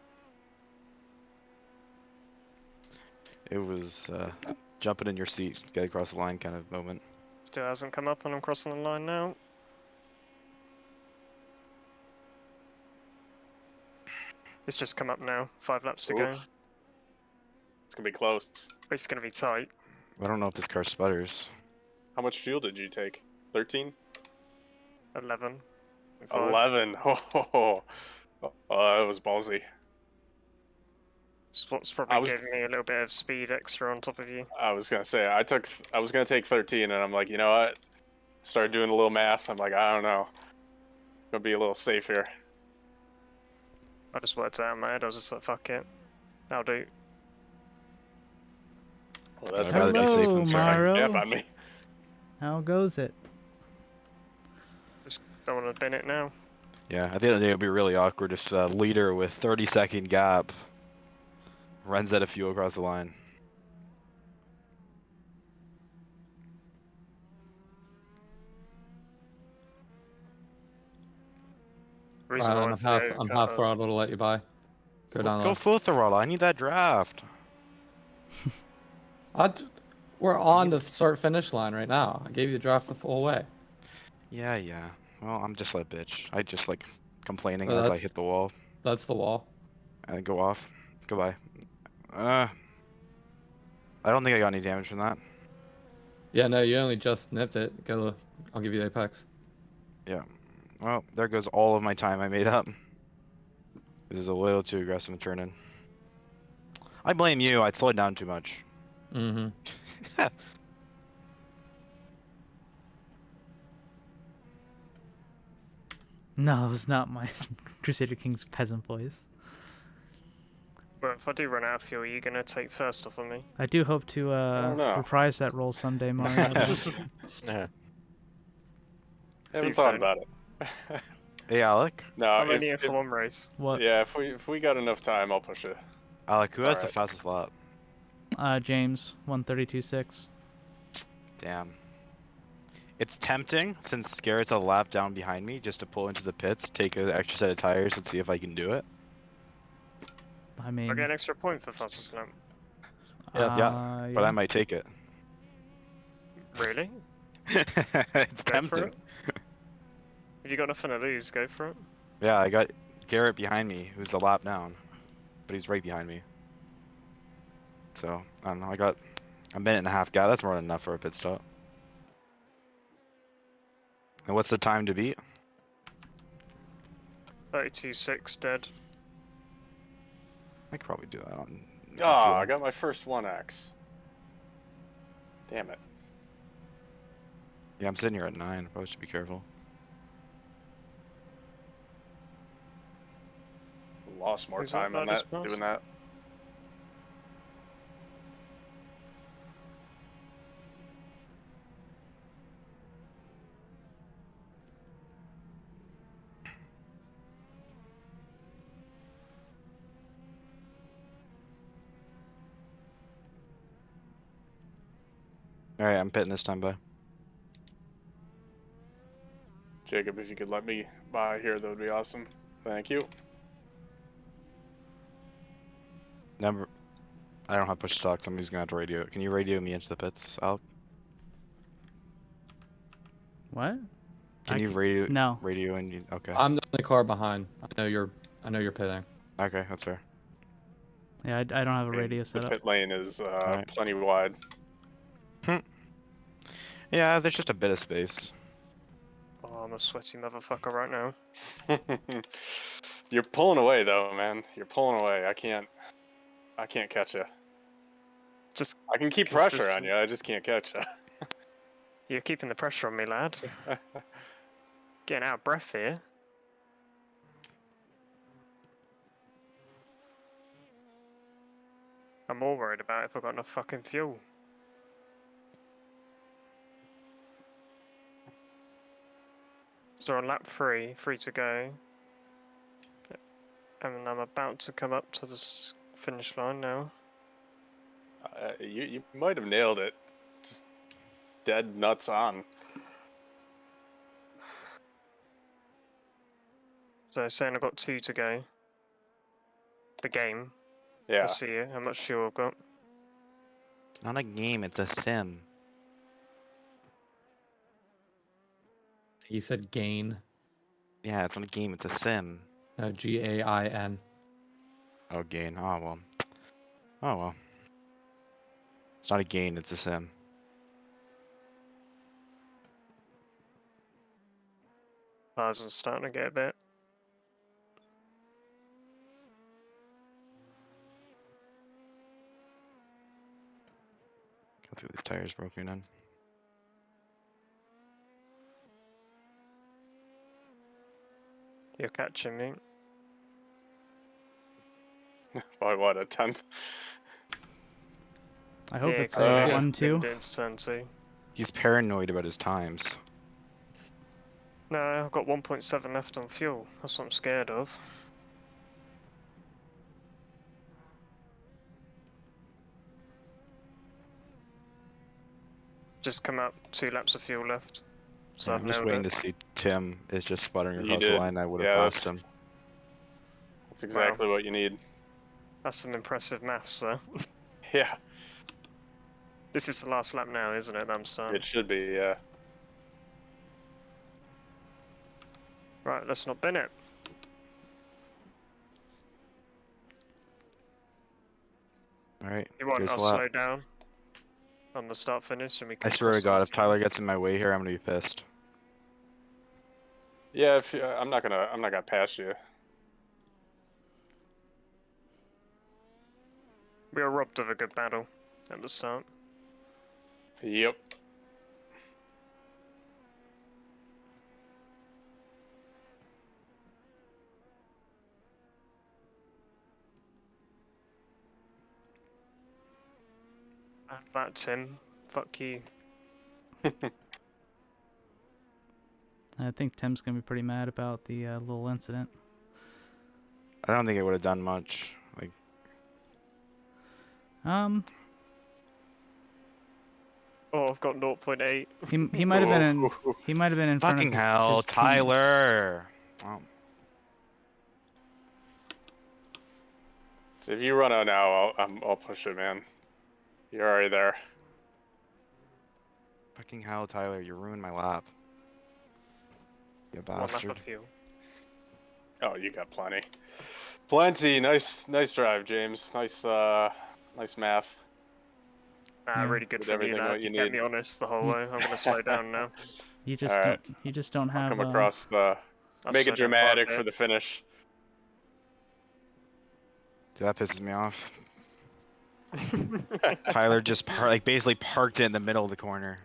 It was jumping in your seat, get across the line kind of moment. Still hasn't come up, and I'm crossing the line now. It's just come up now. 5 laps to go. Oof. It's gonna be close. It's going to be tight. I don't know if this car sputters. How much fuel did you take? 13? 11. 11. Oh, that was ballsy. What's probably I was- giving me a little bit of speed extra on top of you. I was gonna say I was gonna take 13, and I'm like, you know what? Started doing a little math. I'm like, I don't know. Gonna be a little safe here. I just worked it out in my head. I was just like, fuck it. That'll do. Well, that's I'd rather be how safe Hello, than sorry. Myro. gap on me. How goes it? Just don't want to bin it now. Yeah, at the end of the day, it'd be really awkward if a leader with 30-second gap runs out of fuel across the line. Reason why I I'm wanted to half do I'm it half was- throttle to let you by. Go down Go low. full throttle. I need that draft. We're on the start finish line right now. I gave you the draft the full way. Yeah. Well, I'm just like bitch. I just like complaining Well, as I that's- hit the wall That's the wall. and go off. Goodbye. I don't think I got any damage from that. Yeah, no, you only just nipped it. Go. I'll give you the apex. Well, there goes all of my time I made up. This is a little too aggressive in turning. I blame you. I slowed down too much. Mm-hmm. No, it was not my Crusader King's peasant voice. But if I do run out of fuel, you're gonna take first off of me. I do hope to don't know. reprise that role someday, Mario. though. Yeah. Haven't Please thought don't. about it. Hey, Alec. No, I'm if, only here for one race. What? yeah, if we got enough time, I'll push it. Alec, who It's has the alright. fastest lap? James, 132.6. Damn. It's tempting, since Garrett's a lap down behind me, just to pull into the pits, take an extra set of tires, and see if I can do it. I mean, I get an extra point for fastest lap. Yes. But I might take it. Really? It's Go for tempting. it. If you got nothing to lose, go for it. Yeah, I got Garrett behind me, who's a lap down. but he's right behind me. So, I don't know, I got a minute and a half gap. That's more than enough for a pit stop. And what's the time to beat? 32.6 dead. I could probably do that on. Ah, I got my first 1x. Damn it. Yeah, I'm sitting here at 9. Probably should be careful. Lost more Is that time on this that, pass? doing that. Alright, I'm pitting this time, bye. Jacob, if you could let me by here, that would be awesome. Thank you. Number. I don't have push to talk. Somebody's gonna have to radio. Can you radio me into the pits, Alec? What? Can I you ca- radio? No. Radio and you. Okay. I'm the only car behind. I know you're pitting. Okay, that's fair. Yeah, I don't have a And radio the set up. pit lane is Alright. plenty wide. Yeah, there's just a bit of space. Oh, I'm a sweaty motherfucker right now. You're pulling away though, man. You're pulling away. I can't catch you. Just I can keep pressure on consistent. you. I just can't catch You're keeping the pressure on me, lad. you. Getting out of breath here. I'm more worried about if I've got enough fucking fuel. So on lap 3, 3 to go. And I'm about to come up to the finish line now. You might have nailed it. Just dead nuts on. So saying I've got 2 to go. The game. Yeah. Let's see how much fuel I've got. It's not a game, it's a sim. He said gain. Yeah, it's not a game, it's a sim. GAIN. Oh, gain. Oh, well. Oh, well. It's not a gain, it's a sim. Bars are starting to get a bit. Let's see what these tires broken in. You're catching me. By what, a 10th? I hope Yeah, it's 'cause you a didn't 1-2. do into turn 2. He's paranoid about his times. No, I've got 1.7 left on fuel. That's what I'm scared of. Just come up, 2 laps of fuel left. So Yeah, I've I'm just nailed waiting it. to see Tim is just sputtering You across the did. line. I would have Yeah, passed him. That's exactly what you need. That's some impressive maths there. Yeah, This is the last lap now, isn't it? That I'm starting. it should be, yeah. Right, let's not bin it. Alright, You want, here's I'll the lap. slow down on the start finish and we I can swear to cross God, on if to- Tyler gets in my way here, I'm gonna be pissed. Yeah, if I'm not gonna pass you. We were robbed of a good battle at the start. Yep. And that Tim, fuck you. I think Tim's gonna be pretty mad about the little incident. I don't think it would have done much. Like, Oh, I've got 0.8. he might have been in front of fucking hell, his team. Tyler! Oh, So if you run out now, I'll push it, man. You're already there. fucking hell, Tyler! You ruined my lap. You One lap bastard. of fuel. Oh, you got plenty. Plenty. Nice drive, James. Nice math. Yeah. Really good Did from you, everything lad. what you You kept need. me honest the whole way. I'm gonna slow down now. You just All right. don't. You just don't I'll have. come across the. I've Make it slowed down quite a dramatic bit. for the finish. Dude, that pisses me off. Tyler just basically parked it in the middle of the corner.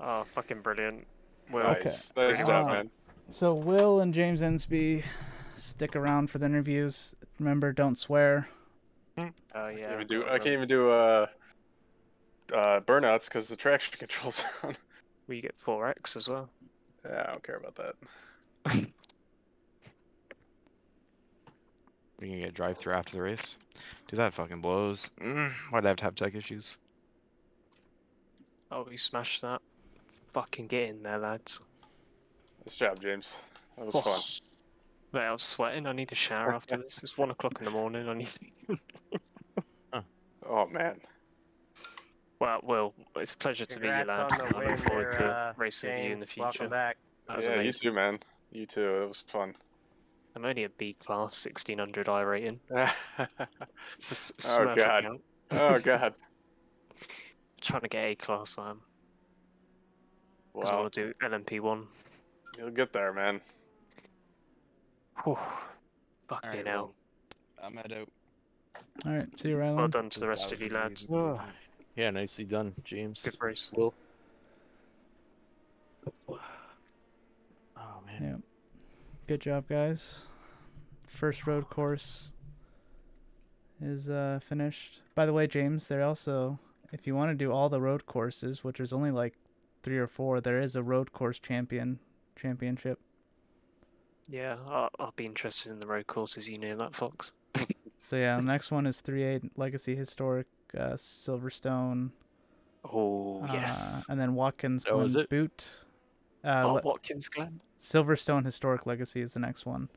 Oh, fucking brilliant. Will. Nice. Nice job, man. So Will and James Ensby stick around for the interviews. Remember, don't swear. Oh I yeah. can't even do burnouts because the traction control's on. Well, you get 4x as well. Yeah, I don't care about that. We can get drive through after the race. Dude, that fucking blows. Why'd I have to have tech issues? Oh, we smashed that. Fucking get in there, lads. Nice job, James. That was fun. Mate, I was sweating. I need a shower after this. It's 1 o'clock in the morning. I need to... Oh man. Well, Will, it's a pleasure to meet you, Congrats lad. on the I win look forward there, to racing with you in the James. future. Welcome back. That was Yeah, amazing. you too, man. You too. It was fun. I'm only a B class, 1600 I rating. It's a Oh Smurf god. account. Oh god. Trying to get A class, I am. Because I Well, want to do LMP1. you'll get there, man. Whew. Fucking hell. I'm out. All right, see you, Rylan. Well done to the rest of you lads. Yeah, nicely done, James. Good race. Will. Oh man. Yeah. Good job, guys. First road course is finished. By the way, James, there also, if you want to do all the road courses, which is only like 3 or 4, there is a road course championship. Yeah, I'll be interested in the road courses. You know that, Fox. So yeah, the next one is 3.8 Legacy Historic Silverstone. Oh yes. And then Watkins Oh, is Glen it? Butte. Watkins Glen. Silverstone Historic Legacy is the next one.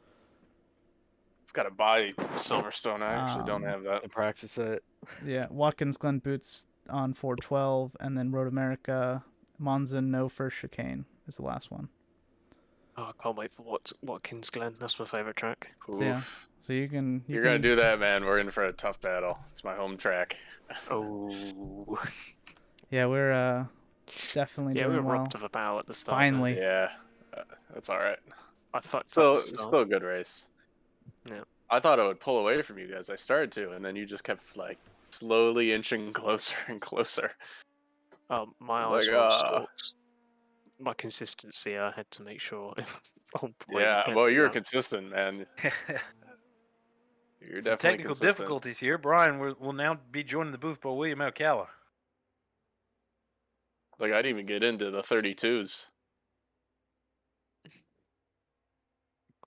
I've got to buy Silverstone. I actually don't have that. To practice that. Yeah, Watkins Glen Buttes on 412, and then Road America Monza No First Chicane is the last one. Oh, I can't wait for Watkins Glen. That's my favourite track. So, yeah. Oof. So you can. You're gonna do that, man. We're in for a tough battle. It's my home track. Oh. Yeah, we're definitely Yeah, we doing were well. robbed of a bow at the start. Finally. Yeah, that's all right. I fucked Still, up. the still a good race. Yeah. I thought I would pull away from you guys. I started to, and then you just kept like slowly inching closer and closer. Oh, my eyes were on stalks. My consistency, I had to make sure it was on point. Yeah, well, you're consistent, man. You're definitely technical consistent. difficulties here. Brian will now be joining the booth by William Alcala. Like, I'd even get into the 32s.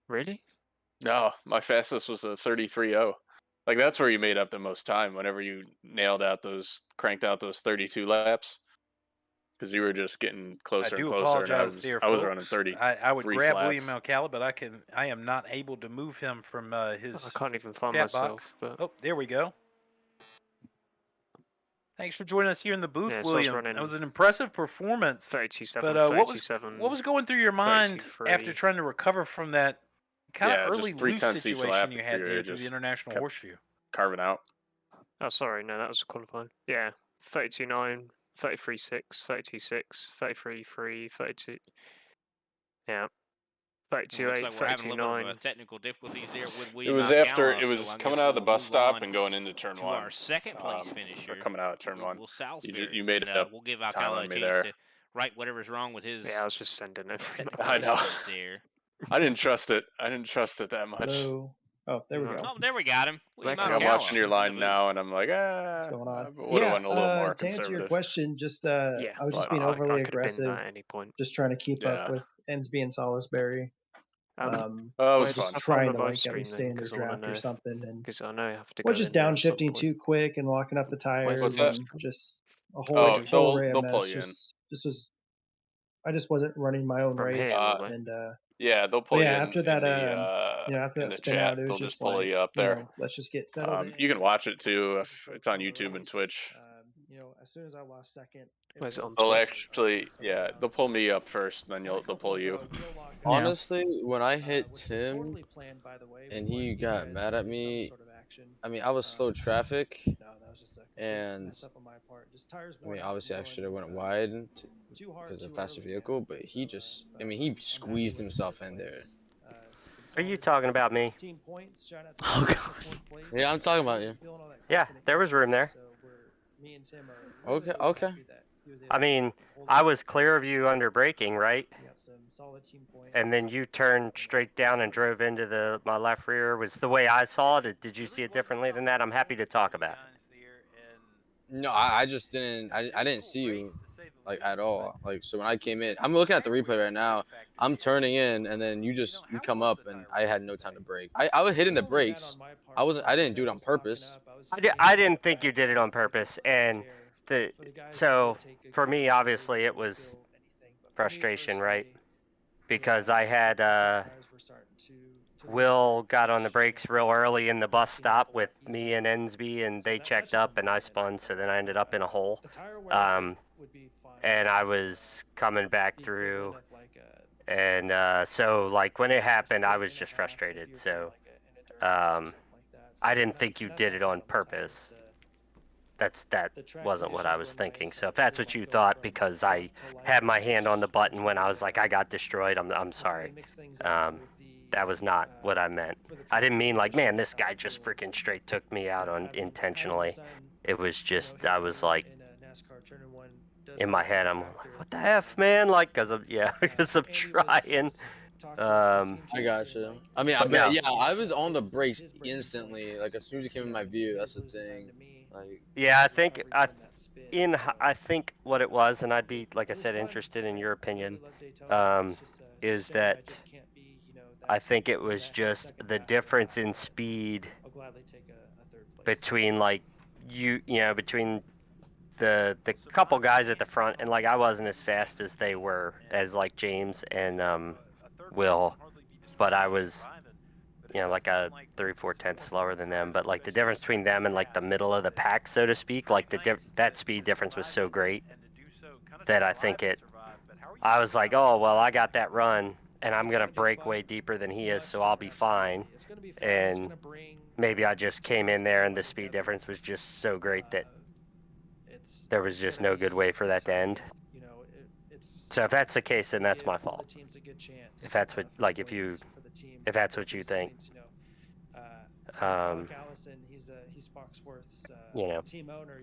Really? No, my fastest was a 33.0. Like, that's where you made up the most time, whenever you cranked out those 32 laps. Because you were just getting closer and closer, and I was running 30. I would grab flats. William Alcala, but I am not able to move him from his. I can't even find chat myself. box. But Oh, there we go. Thanks for joining us here in the booth, Yeah, so I was William. running That was an impressive performance. 32.7, But 32.7. what was going through your mind 33. after trying to recover from that kind of just early 3/10 loose each situation lap, you had you there through just the International kept- Horseshoe? Carving out. Oh, sorry, no, that was qualifying. Yeah, 32.9, 33.6, 32.6, 33.3, 32. Yeah. 32.8, Looks like we're having a little bit 32.9. of technical difficulties there with It William was Alcala, after, it so was I coming guess out of the we'll bus move stop on and going into turn to 1. our second place Or finisher. coming out of turn 1. Will Salisbury. You made it and, up. we'll give time Alcala a on me chance there. to right whatever's wrong with his. Yeah, I was just sending everything. I know. There. I didn't trust it. I didn't trust it that much. Hello. Oh, there we go. Oh, there we got him. William Like, I'm Alcala. watching your line now, and I'm like, What's going on? would have went a little more to answer your conservative. question, just Yeah, I was just but being I overly could have been aggressive, that at any point. just trying to keep Yeah. up with Ensby and Salisbury. Oh, it was why just just trying have to a live like at stream least then, stay in your 'cause I wanna draft know or if- something, and Because I know I have to we're go just in there at some downshifting point. too quick and locking up the tires What's that? and just a whole Oh, whole array of they'll mess. pull you in. Just was I just wasn't running my own From race, here, will they? and Yeah, they'll but pull you yeah, in, after that, after in that the spin chat. out, it They'll was just just pull like, you up there. let's just get settled in. You can watch it too if it's on focus YouTube and race. Twitch. As soon as I lost second, Where's it on They'll Twitch? actually, yeah, they'll pull me up first, then they'll pull you. Honestly, when I hit Tim and he got mad at me, I mean, I was slow traffic, and I mean, obviously, I should have went wide because of a faster vehicle, but he just, I mean, he squeezed himself in there. Are you talking about me? Oh god. Yeah, I'm talking about you. Yeah, there was room there. Okay, okay. I mean, I was clear of you under braking, right? And then you turned straight down and drove into my left rear. Was the way I saw it? Did you see it differently than that? I'm happy to talk about it. No, I just didn't. I didn't see you like at all. Like so when I came in, I'm looking at the replay right now. I'm turning in, and then you come up, and I had no time to brake. I was hitting the brakes. I didn't do it on purpose. I didn't think you did it on purpose, and so for me, obviously, it was frustration, right? Because I had Will got on the brakes real early in the bus stop with me and Ensby, and they checked up, and I spun, so then I ended up in a hole. And I was coming back through, and so like when it happened, I was just frustrated. So I didn't think you did it on purpose. That wasn't what I was thinking. So if that's what you thought, because I had my hand on the button when I was like I got destroyed, I'm sorry. That was not what I meant. I didn't mean like, man, this guy just freaking straight took me out on intentionally. It was just I was like, in my head, I'm like, what the f, man? Like, because I'm trying. I got you. I mean, I But bet. no. Yeah, I was on the brakes instantly. Like as soon as you came in my view, that's the thing. Like, Yeah, I think what it was, and I'd be, like I said, interested in your opinion, is that I think it was just the difference in speed between like between the couple guys at the front, and like I wasn't as fast as they were, as like James and Will, but I was like a 3/4 slower than them. But like the difference between them and like the middle of the pack, so to speak, like that speed difference was so great that I think I was like, oh well, I got that run, and I'm gonna break way deeper than he is, so I'll be fine. And maybe I just came in there, and the speed difference was just so great that there was just no good way for that to end. So if that's the case, then that's my fault. If that's what, like, if that's what you think. Team owner,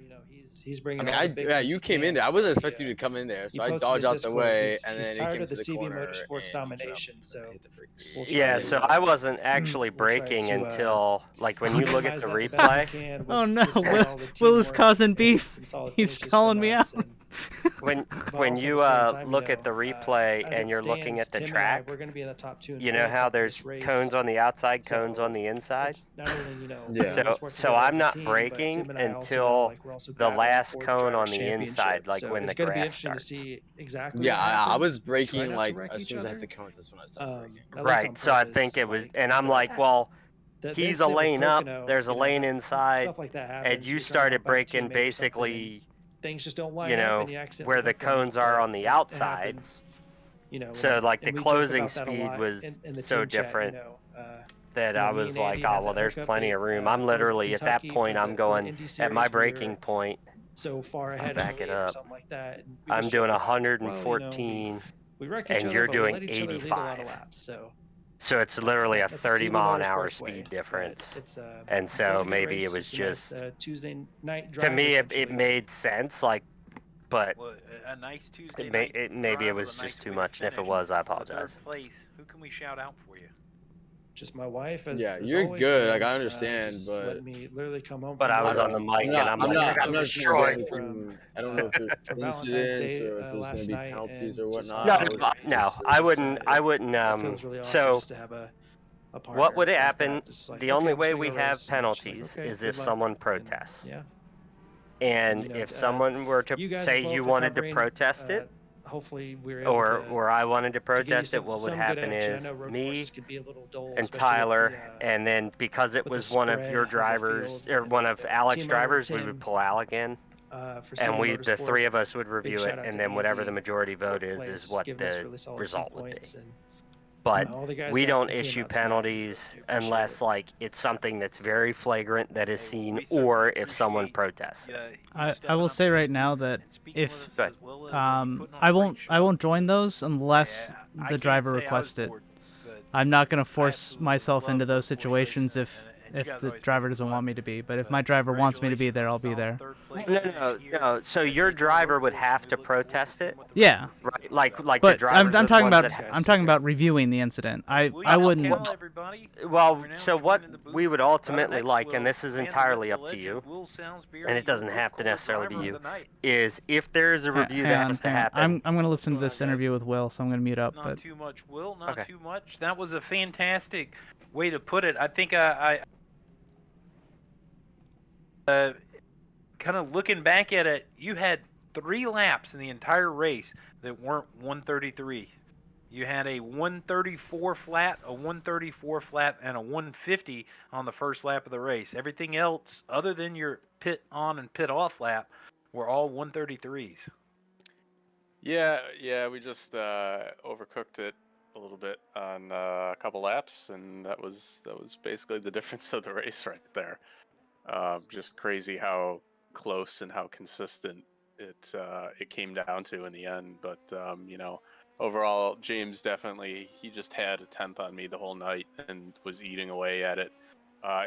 he's bringing. I mean, yeah, you came in there. I wasn't expecting you to come in there, so I dodged out the way, and then he came to the corner Motorsports and domination. So hit the brakes. Yeah, so I wasn't actually braking until like when you look at the replay. Oh no, Will is causing beef. He's calling me out. When you look at the replay and you're looking at the track, we're going to be in the top 2 and you know how there's cones on the outside, cones on the inside. Not only Yeah. So I'm not braking until the last cone on the inside, like when the grass starts. Yeah, I was braking like as soon as I hit the cones. That's when I started braking. Right. So I think it was, and I'm like, well, he's a lane up. There's a lane inside, and you started braking basically. Things just don't line up, and you where the cones are on the outside. So like the closing speed was so different that I was like, oh well, there's plenty of room. I'm literally at that point. I'm going at my braking point. So far ahead, back it up. something like that. I'm doing 114, and you're doing 85. So it's literally a 30-mile-an-hour speed difference. And so maybe it was just Tuesday night to me it made sense, like, but Well, a nice Tuesday night. maybe it drive was with a just nice too way to much, and if it finish. was, I Third apologize. place. Who can we shout out for you? Just my wife. As, Yeah, as you're always, good. man, Like I understand, just but let me literally come home. But from I was work. on the mic, and I'm I'm like, not destroyed. I don't know if there's For Valentine's incidents Day, or if there's last going to be night, penalties and or just whatnot. No, I wouldn't. I wouldn't. It feels really awesome So just to have a partner what would like happen? that. Just like, The okay, only I'm just way gonna we go have race. And I'm just like, penalties okay, is good if luck. someone And, protests. yeah. And if someone were to you guys say both you wanted to recovering, protest it, hopefully we're able to or I wanted to give you protest it, what would some good happen action. I is know road me courses could be a little dull, and especially with Tyler, the, and then because it with the was one of spread your of the drivers field, or and one then of Alex's team owner drivers, we Tim, would pull Alec in. For And Silver the three Motorsports, of us would big review it, shout out and to then whatever the Andy, majority vote fourth is place, what giving us the really solid result 2 would be. points, and But all the guys we that don't came issue out tonight, penalties we appreciate unless it. like it's something that's very flagrant that is Hey, well, seen, we certainly or if someone appreciate protests it. you I will stepping say up to right the now booth that and speaking with if us, as well as you putting on a great I show. won't join those unless Yeah, I the can't driver say I was requests it. bored, but I'm not gonna force absolutely myself into love those motorsports racing, situations if and you if guys the always make driver it doesn't fun. want me to be. But if But my driver wants me to be congratulations there, on a I'll be solid there. third place No, finish here no. So at your Daytona driver Road would Course, have and to we look forward to protest seeing it. what the rest Yeah. of the season Right, looks like the But drivers I'm are the talking ones about that I'm talking about reviewing the incident. I wouldn't. tell everybody. Well, We're now so what joined in the booth we would by the ultimately next like, and Will this is and the entirely myth, up the to legend, you, Will Salisbury, and it your doesn't roof have to core necessarily be driver of you, the night. is if there is a review that has to hang on. happen. I'm gonna listen to Go ahead, this interview guys. with Will, so I'm gonna mute up. Not But too much, Will. Not Okay. too much. That was a fantastic way to put it. I think kind of looking back at it, you had 3 laps in the entire race that weren't 133. You had a 134 flat, a 134 flat, and a 150 on the first lap of the race. Everything else, other than your pit on and pit off lap, were all 133s. Yeah, we just overcooked it a little bit on a couple laps, and that was basically the difference of the race right there. Just crazy how close and how consistent it came down to in the end. But overall, James definitely, he just had a 10th on me the whole night and was eating away at it.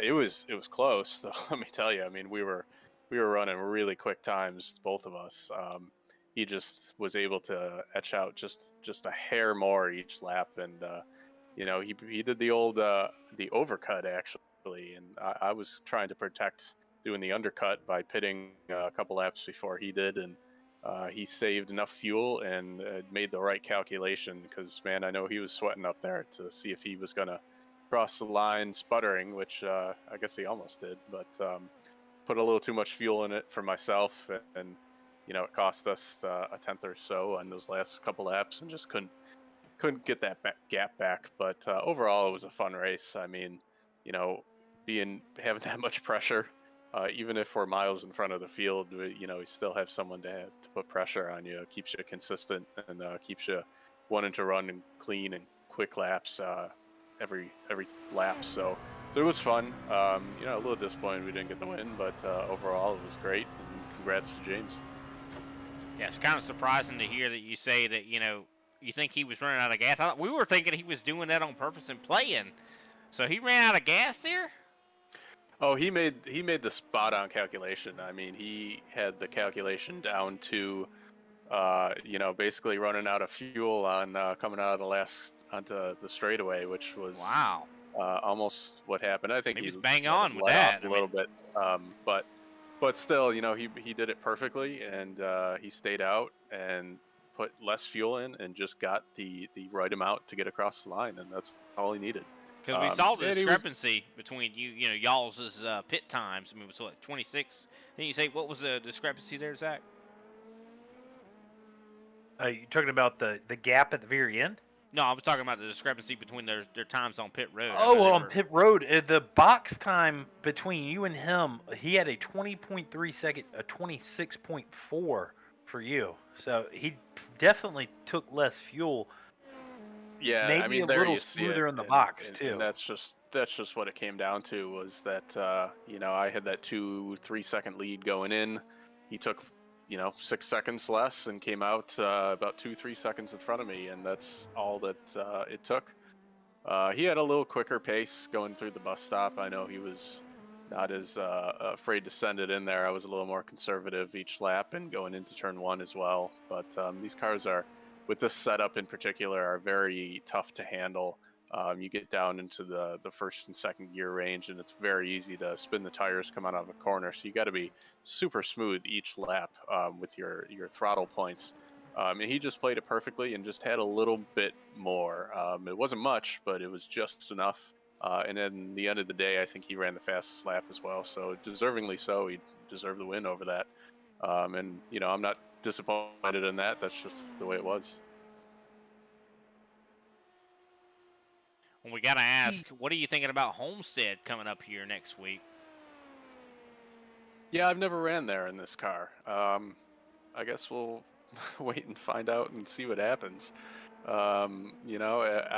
It was close. So let me tell you, I mean, we were running really quick times, both of us. He just was able to etch out just a hair more each lap, and he did the old the overcut actually, and I was trying to protect doing the undercut by pitting a couple laps before he did, and he saved enough fuel and made the right calculation, because man, I know he was sweating up there to see if he was gonna cross the line sputtering, which I guess he almost did, but put a little too much fuel in it for myself, and it cost us a 10th or so on those last couple laps, and just couldn't get that gap back. But overall, it was a fun race. I mean, having that much pressure, even if we're miles in front of the field, you still have someone to put pressure on you. It keeps you consistent, and keeps you wanting to run and clean and quick laps every lap. So it was fun. A little disappointed we didn't get the win, but overall it was great. And congrats to James. Yeah, it's kind of surprising to hear that you say that, you think he was running out of gas. We were thinking he was doing that on purpose and playing. So he ran out of gas there? Oh, he made the spot on calculation. I mean, he had the calculation down to, basically running out of fuel on coming out of the last onto the straightaway, which was wow, almost what happened. I think he was bang on with let that off a little bit, but still, he did it perfectly, and he stayed out and put less fuel in and just got the right amount to get across the line, and that's all he needed. Because we saw the discrepancy between y'all's pit times. I mean, it was what, 26? Then you say, what was the discrepancy there, Zach? You talking about the gap at the very end? No, I was talking about the discrepancy between their times on pit road. Oh, on pit road, the box time between you and him, he had a 20.3 second, a 26.4 for you. So he definitely took less fuel. Yeah, maybe I mean, a there little you see smoother it, in the box too. And that's just what it came down to, was that I had that 2-3 second lead going in. He took 6 seconds less and came out about 2-3 seconds in front of me, and that's all that it took. He had a little quicker pace going through the bus stop. I know he was not as afraid to send it in there. I was a little more conservative each lap and going into turn 1 as well. But these cars are, with this setup in particular, are very tough to handle. You get down into the first and second gear range, and it's very easy to spin the tires coming out of a corner. So you got to be super smooth each lap with your throttle points. And he just played it perfectly and just had a little bit more. It wasn't much, but it was just enough. And then the end of the day, I think he ran the fastest lap as well. So deservingly so, he deserved the win over that. And I'm not disappointed in that. That's just the way it was. Well, we got to ask, what are you thinking about Homestead coming up here next week? Yeah, I've never ran there in this car. I guess we'll wait and find out and see what happens. I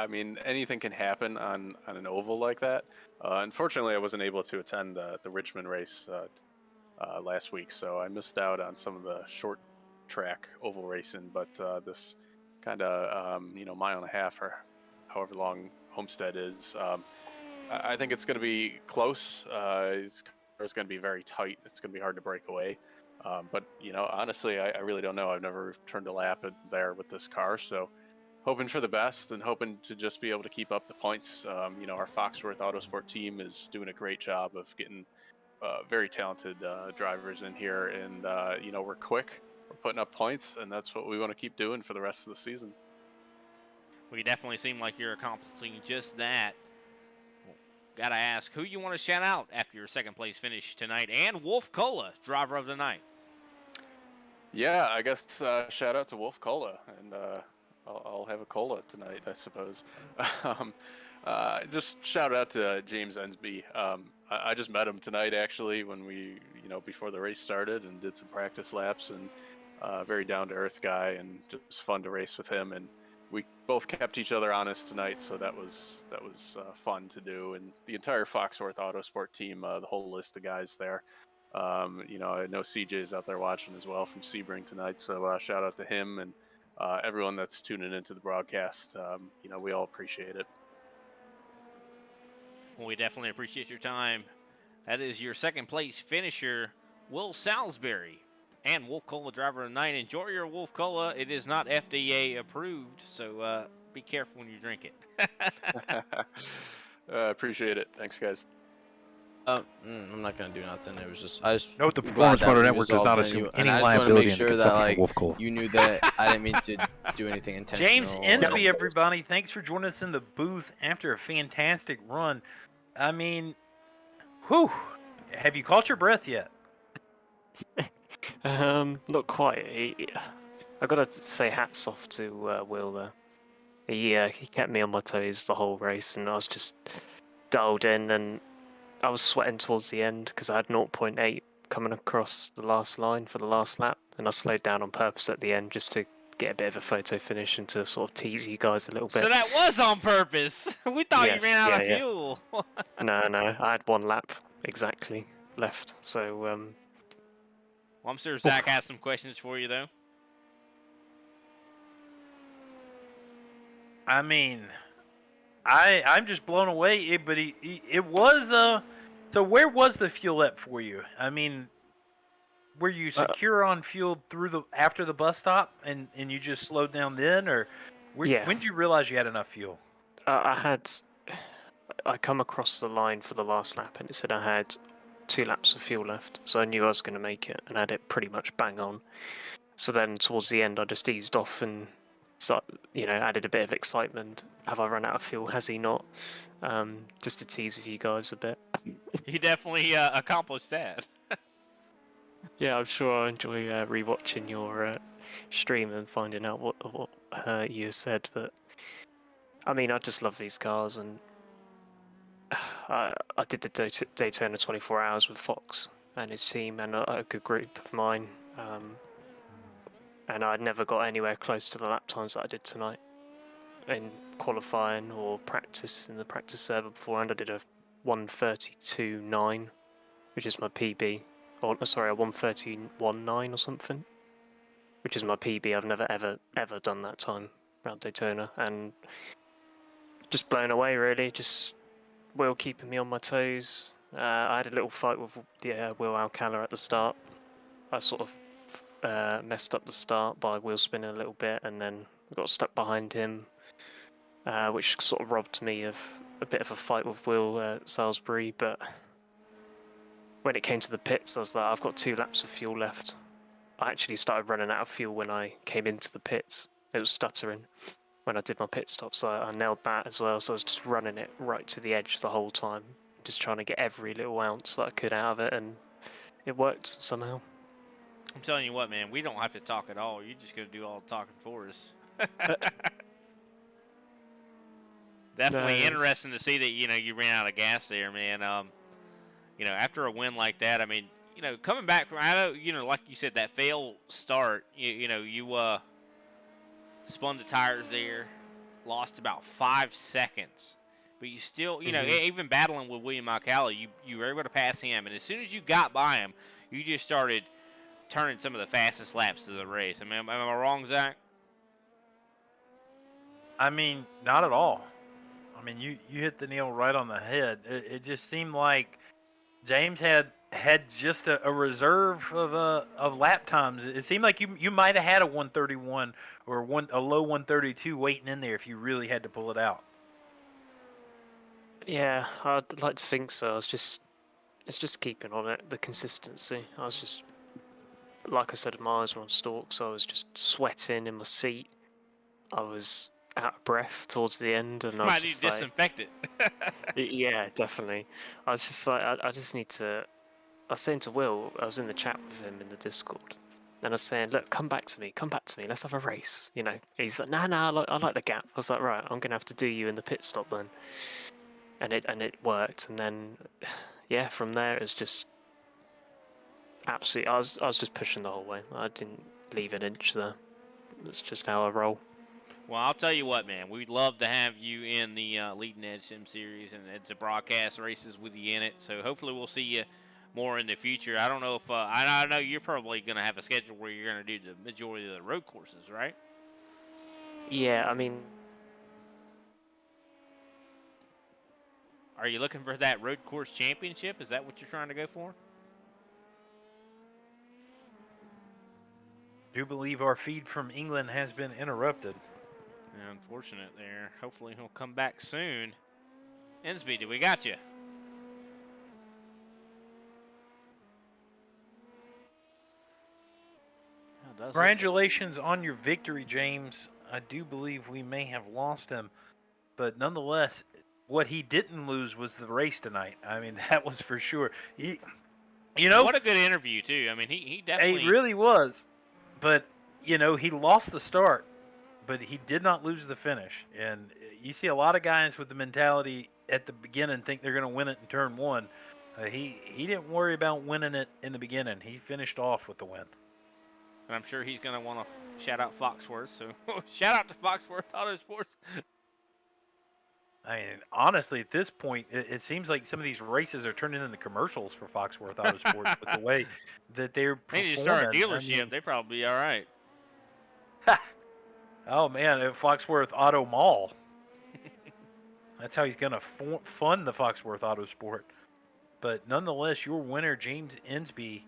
mean, anything can happen on an oval like that. Unfortunately, I wasn't able to attend the Richmond race last week, so I missed out on some of the short track oval racing. But this kind of mile and a half or however long Homestead is, I think it's going to be close. It's going to be very tight. It's going to be hard to break away. But honestly, I really don't know. I've never turned a lap there with this car, so hoping for the best and hoping to just be able to keep up the points. Our Foxworth Autosport team is doing a great job of getting very talented drivers in here, and we're quick. We're putting up points, and that's what we want to keep doing for the rest of the season. Well, you definitely seem like you're accomplishing just that. Well, gotta ask, who you want to shout out after your second place finish tonight, and Wolf Cola, driver of the night? Yeah, I guess shout out to Wolf Cola, and I'll have a cola tonight, I suppose. Just shout out to James Ensby. I just met him tonight, actually, when we, before the race started, and did some practice laps, and very down-to-earth guy, and just fun to race with him. And we both kept each other honest tonight, so that was fun to do. And the entire Foxworth Autosport team, the whole list of guys there. I know CJ's out there watching as well from Sebring tonight, so shout out to him and everyone that's tuning into the broadcast. We all appreciate it. Well, we definitely appreciate your time. That is your second place finisher, Will Salisbury, and Wolf Cola driver of the night. Enjoy your Wolf Cola. It is not FDA approved, so be careful when you drink it. Appreciate it. Thanks, guys. I'm not gonna do nothing. It was just I just. Note the Performance Motor Network does not assume any liability in the consumption of Wolf Cola. You knew that I didn't mean to do anything intentional. James Ensby, everybody, thanks for joining us in the booth after a fantastic run. I mean, whew, have you caught your breath yet? Not quite. I gotta say hats off to Will there. He kept me on my toes the whole race, and I was just dialed in, and I was sweating towards the end because I had 0.8 coming across the last line for the last lap, and I slowed down on purpose at the end just to get a bit of a photo finish and to sort of tease you guys a little bit. So that was on purpose. We thought you ran out of fuel. No, I had one lap exactly left. So, well, I'm sure Zach has some questions for you, though. I mean, I'm just blown away. But it was So where was the fuel at for you? I mean, were you secure on fuel after the bus stop, and you just slowed down then, or when did you realize you had enough fuel? I come across the line for the last lap, and it said I had 2 laps of fuel left, so I knew I was going to make it, and I had it pretty much bang on. So then towards the end, I just eased off and added a bit of excitement. Have I run out of fuel? Has he not? Just to tease with you guys a bit. You definitely accomplished that. Yeah, I'm sure I enjoy rewatching your stream and finding out what you said. But I mean, I just love these cars, and I did the Daytona 24 Hours with Fox and his team, and a good group of mine. And I'd never got anywhere close to the lap times that I did tonight in qualifying or practice in the practice server beforehand. I did a 1:32.9, which is my PB. Or sorry, a 1:31.9 or something, which is my PB. I've never ever done that time around Daytona, and just blown away really. Just Will keeping me on my toes. I had a little fight with Will Alcala at the start. I sort of messed up the start by wheel spinning a little bit, and then I got stuck behind him, which sort of robbed me of a bit of a fight with Will Salisbury. But when it came to the pits, I was like, I've got 2 laps of fuel left. I actually started running out of fuel when I came into the pits. It was stuttering when I did my pit stop, so I nailed that as well. So I was just running it right to the edge the whole time, just trying to get every little ounce that I could out of it, and it worked somehow. I'm telling you what, man, we don't have to talk at all. You're just going to do all the talking for us. Definitely interesting to see that, you ran out of gas there, man. After a win like that, I mean, coming back from, I know, like you said, that fail start, you spun the tires there, lost about 5 seconds. But you still, even battling with William Alcala, you were able to pass him. And as soon as you got by him, you just started turning some of the fastest laps of the race. I mean, am I wrong, Zach? I mean, not at all. I mean, you hit the nail right on the head. It just seemed like James had just a reserve of lap times. It seemed like you might have had a 131 or a low 132 waiting in there if you really had to pull it out. Yeah, I'd like to think so. It's just keeping on it, the consistency. I was just, like I said, my eyes were on stalks. I was just sweating in my seat. I was out of breath towards the end, and I was Might need just to disinfect it. yeah, definitely. I was just like, I just need to. I was saying to Will, I was in the chat with him in the Discord, and I was saying, look, come back to me, let's have a race. He's like, nah, I like the gap. I was like, right, I'm gonna have to do you in the pit stop then, and it worked, and then, yeah, from there it's just absolutely. I was just pushing the whole way. I didn't leave an inch there. That's just how I roll. Well, I'll tell you what, man. We'd love to have you in the Leading Edge Sim Series and to broadcast races with you in it. So hopefully we'll see you more in the future. I don't know if I know you're probably going to have a schedule where you're going to do the majority of the road courses, right? Yeah, I mean, are you looking for that road course championship? Is that what you're trying to go for? I do believe our feed from England has been interrupted. Yeah, unfortunate there. Hopefully he'll come back soon. Ensby, do we got you? Congratulations on your victory, James. I do believe we may have lost him, but nonetheless, what he didn't lose was the race tonight. I mean, that was for sure. What a good interview too. I mean, he definitely. He really was, but he lost the start, but he did not lose the finish. And you see a lot of guys with the mentality at the beginning think they're going to win it in turn one. He didn't worry about winning it in the beginning. He finished off with the win. And I'm sure he's going to want to shout out Foxworth. So shout out to Foxworth Autosports. I mean, honestly, at this point, it seems like some of these races are turning into commercials for Foxworth Autosports with the way that they're performing. They need to start a dealership. They'd probably be all right. Oh, man, at Foxworth Auto Mall. That's how he's going to fund the Foxworth Autosport. But nonetheless, your winner, James Ensby,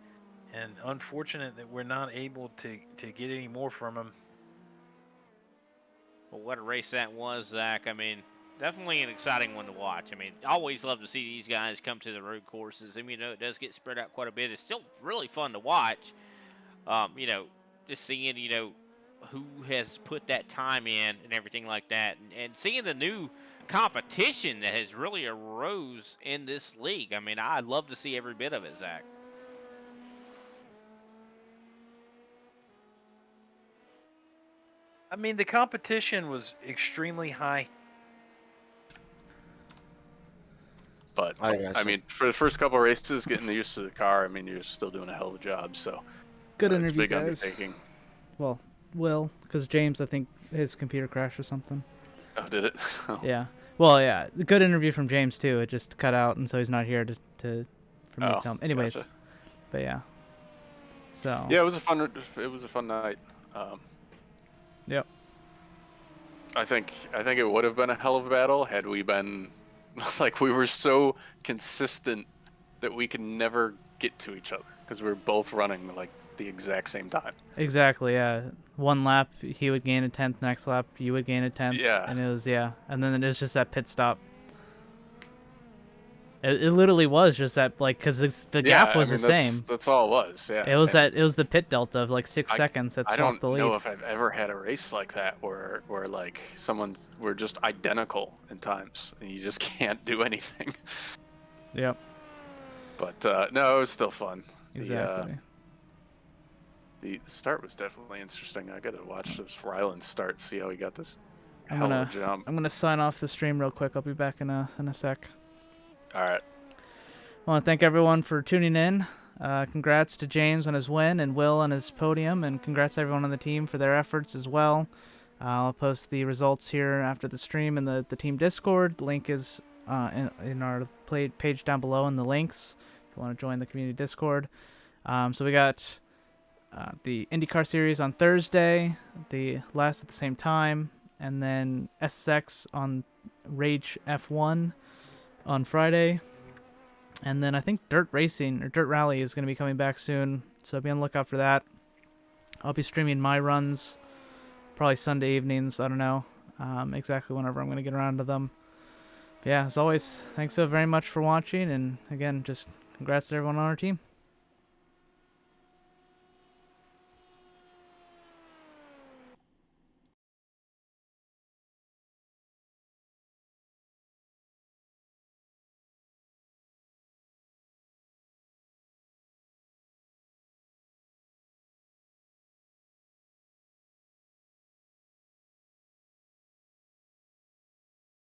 and unfortunate that we're not able to get any more from him. Well, what a race that was, Zach. I mean, definitely an exciting one to watch. I mean, I always love to see these guys come to the road courses. I mean, it does get spread out quite a bit. It's still really fun to watch. Just seeing, who has put that time in and everything like that. And seeing the new competition that has really arose in this league. I mean, I'd love to see every bit of it, Zach. I mean, the competition was extremely high. But, I mean, for the first couple of races, getting used to the car, I mean, you're still doing a hell of a job. So, good it's interview, big guys. Undertaking. Well, because James, I think his computer crashed or something. Oh, did it? Oh. Yeah. Well, yeah. Good interview from James, too. It just cut out, and so he's not here for me to tell him. Anyways. Gotcha. But, yeah. So. Yeah, it was a fun night. Yep. I think it would have been a hell of a battle had we been like we were so consistent that we could never get to each other because we were both running like the exact same time. Exactly, yeah. One lap, he would gain a 10th. Next lap, you would gain a 10th. Yeah. And it was, and then it was just that pit stop. It literally was just that, like, because the gap was the same. That's all it was, yeah. It was the pit delta of like 6 seconds that swapped the lead. I don't know if I've ever had a race like that where like we're just identical in times and you just can't do anything. Yep. But no, it was still fun. Exactly. The start was definitely interesting. I gotta watch this Ryland start, see how he got this hell of a jump. I'm gonna sign off the stream real quick. I'll be back in a sec. All right. I want to thank everyone for tuning in. Congrats to James on his win and Will on his podium, and congrats to everyone on the team for their efforts as well. I'll post the results here after the stream in the team Discord. The link is in our page down below in the links if you want to join the community Discord. So we got the IndyCar Series on Thursday, the last at the same time, and then SSX on Rage F1 on Friday. And then I think Dirt Racing or Dirt Rally is going to be coming back soon, so be on the lookout for that. I'll be streaming my runs probably Sunday evenings. I don't know exactly whenever I'm going to get around to them. But yeah, as always, thanks so very much for watching, and again, just congrats to everyone on our team.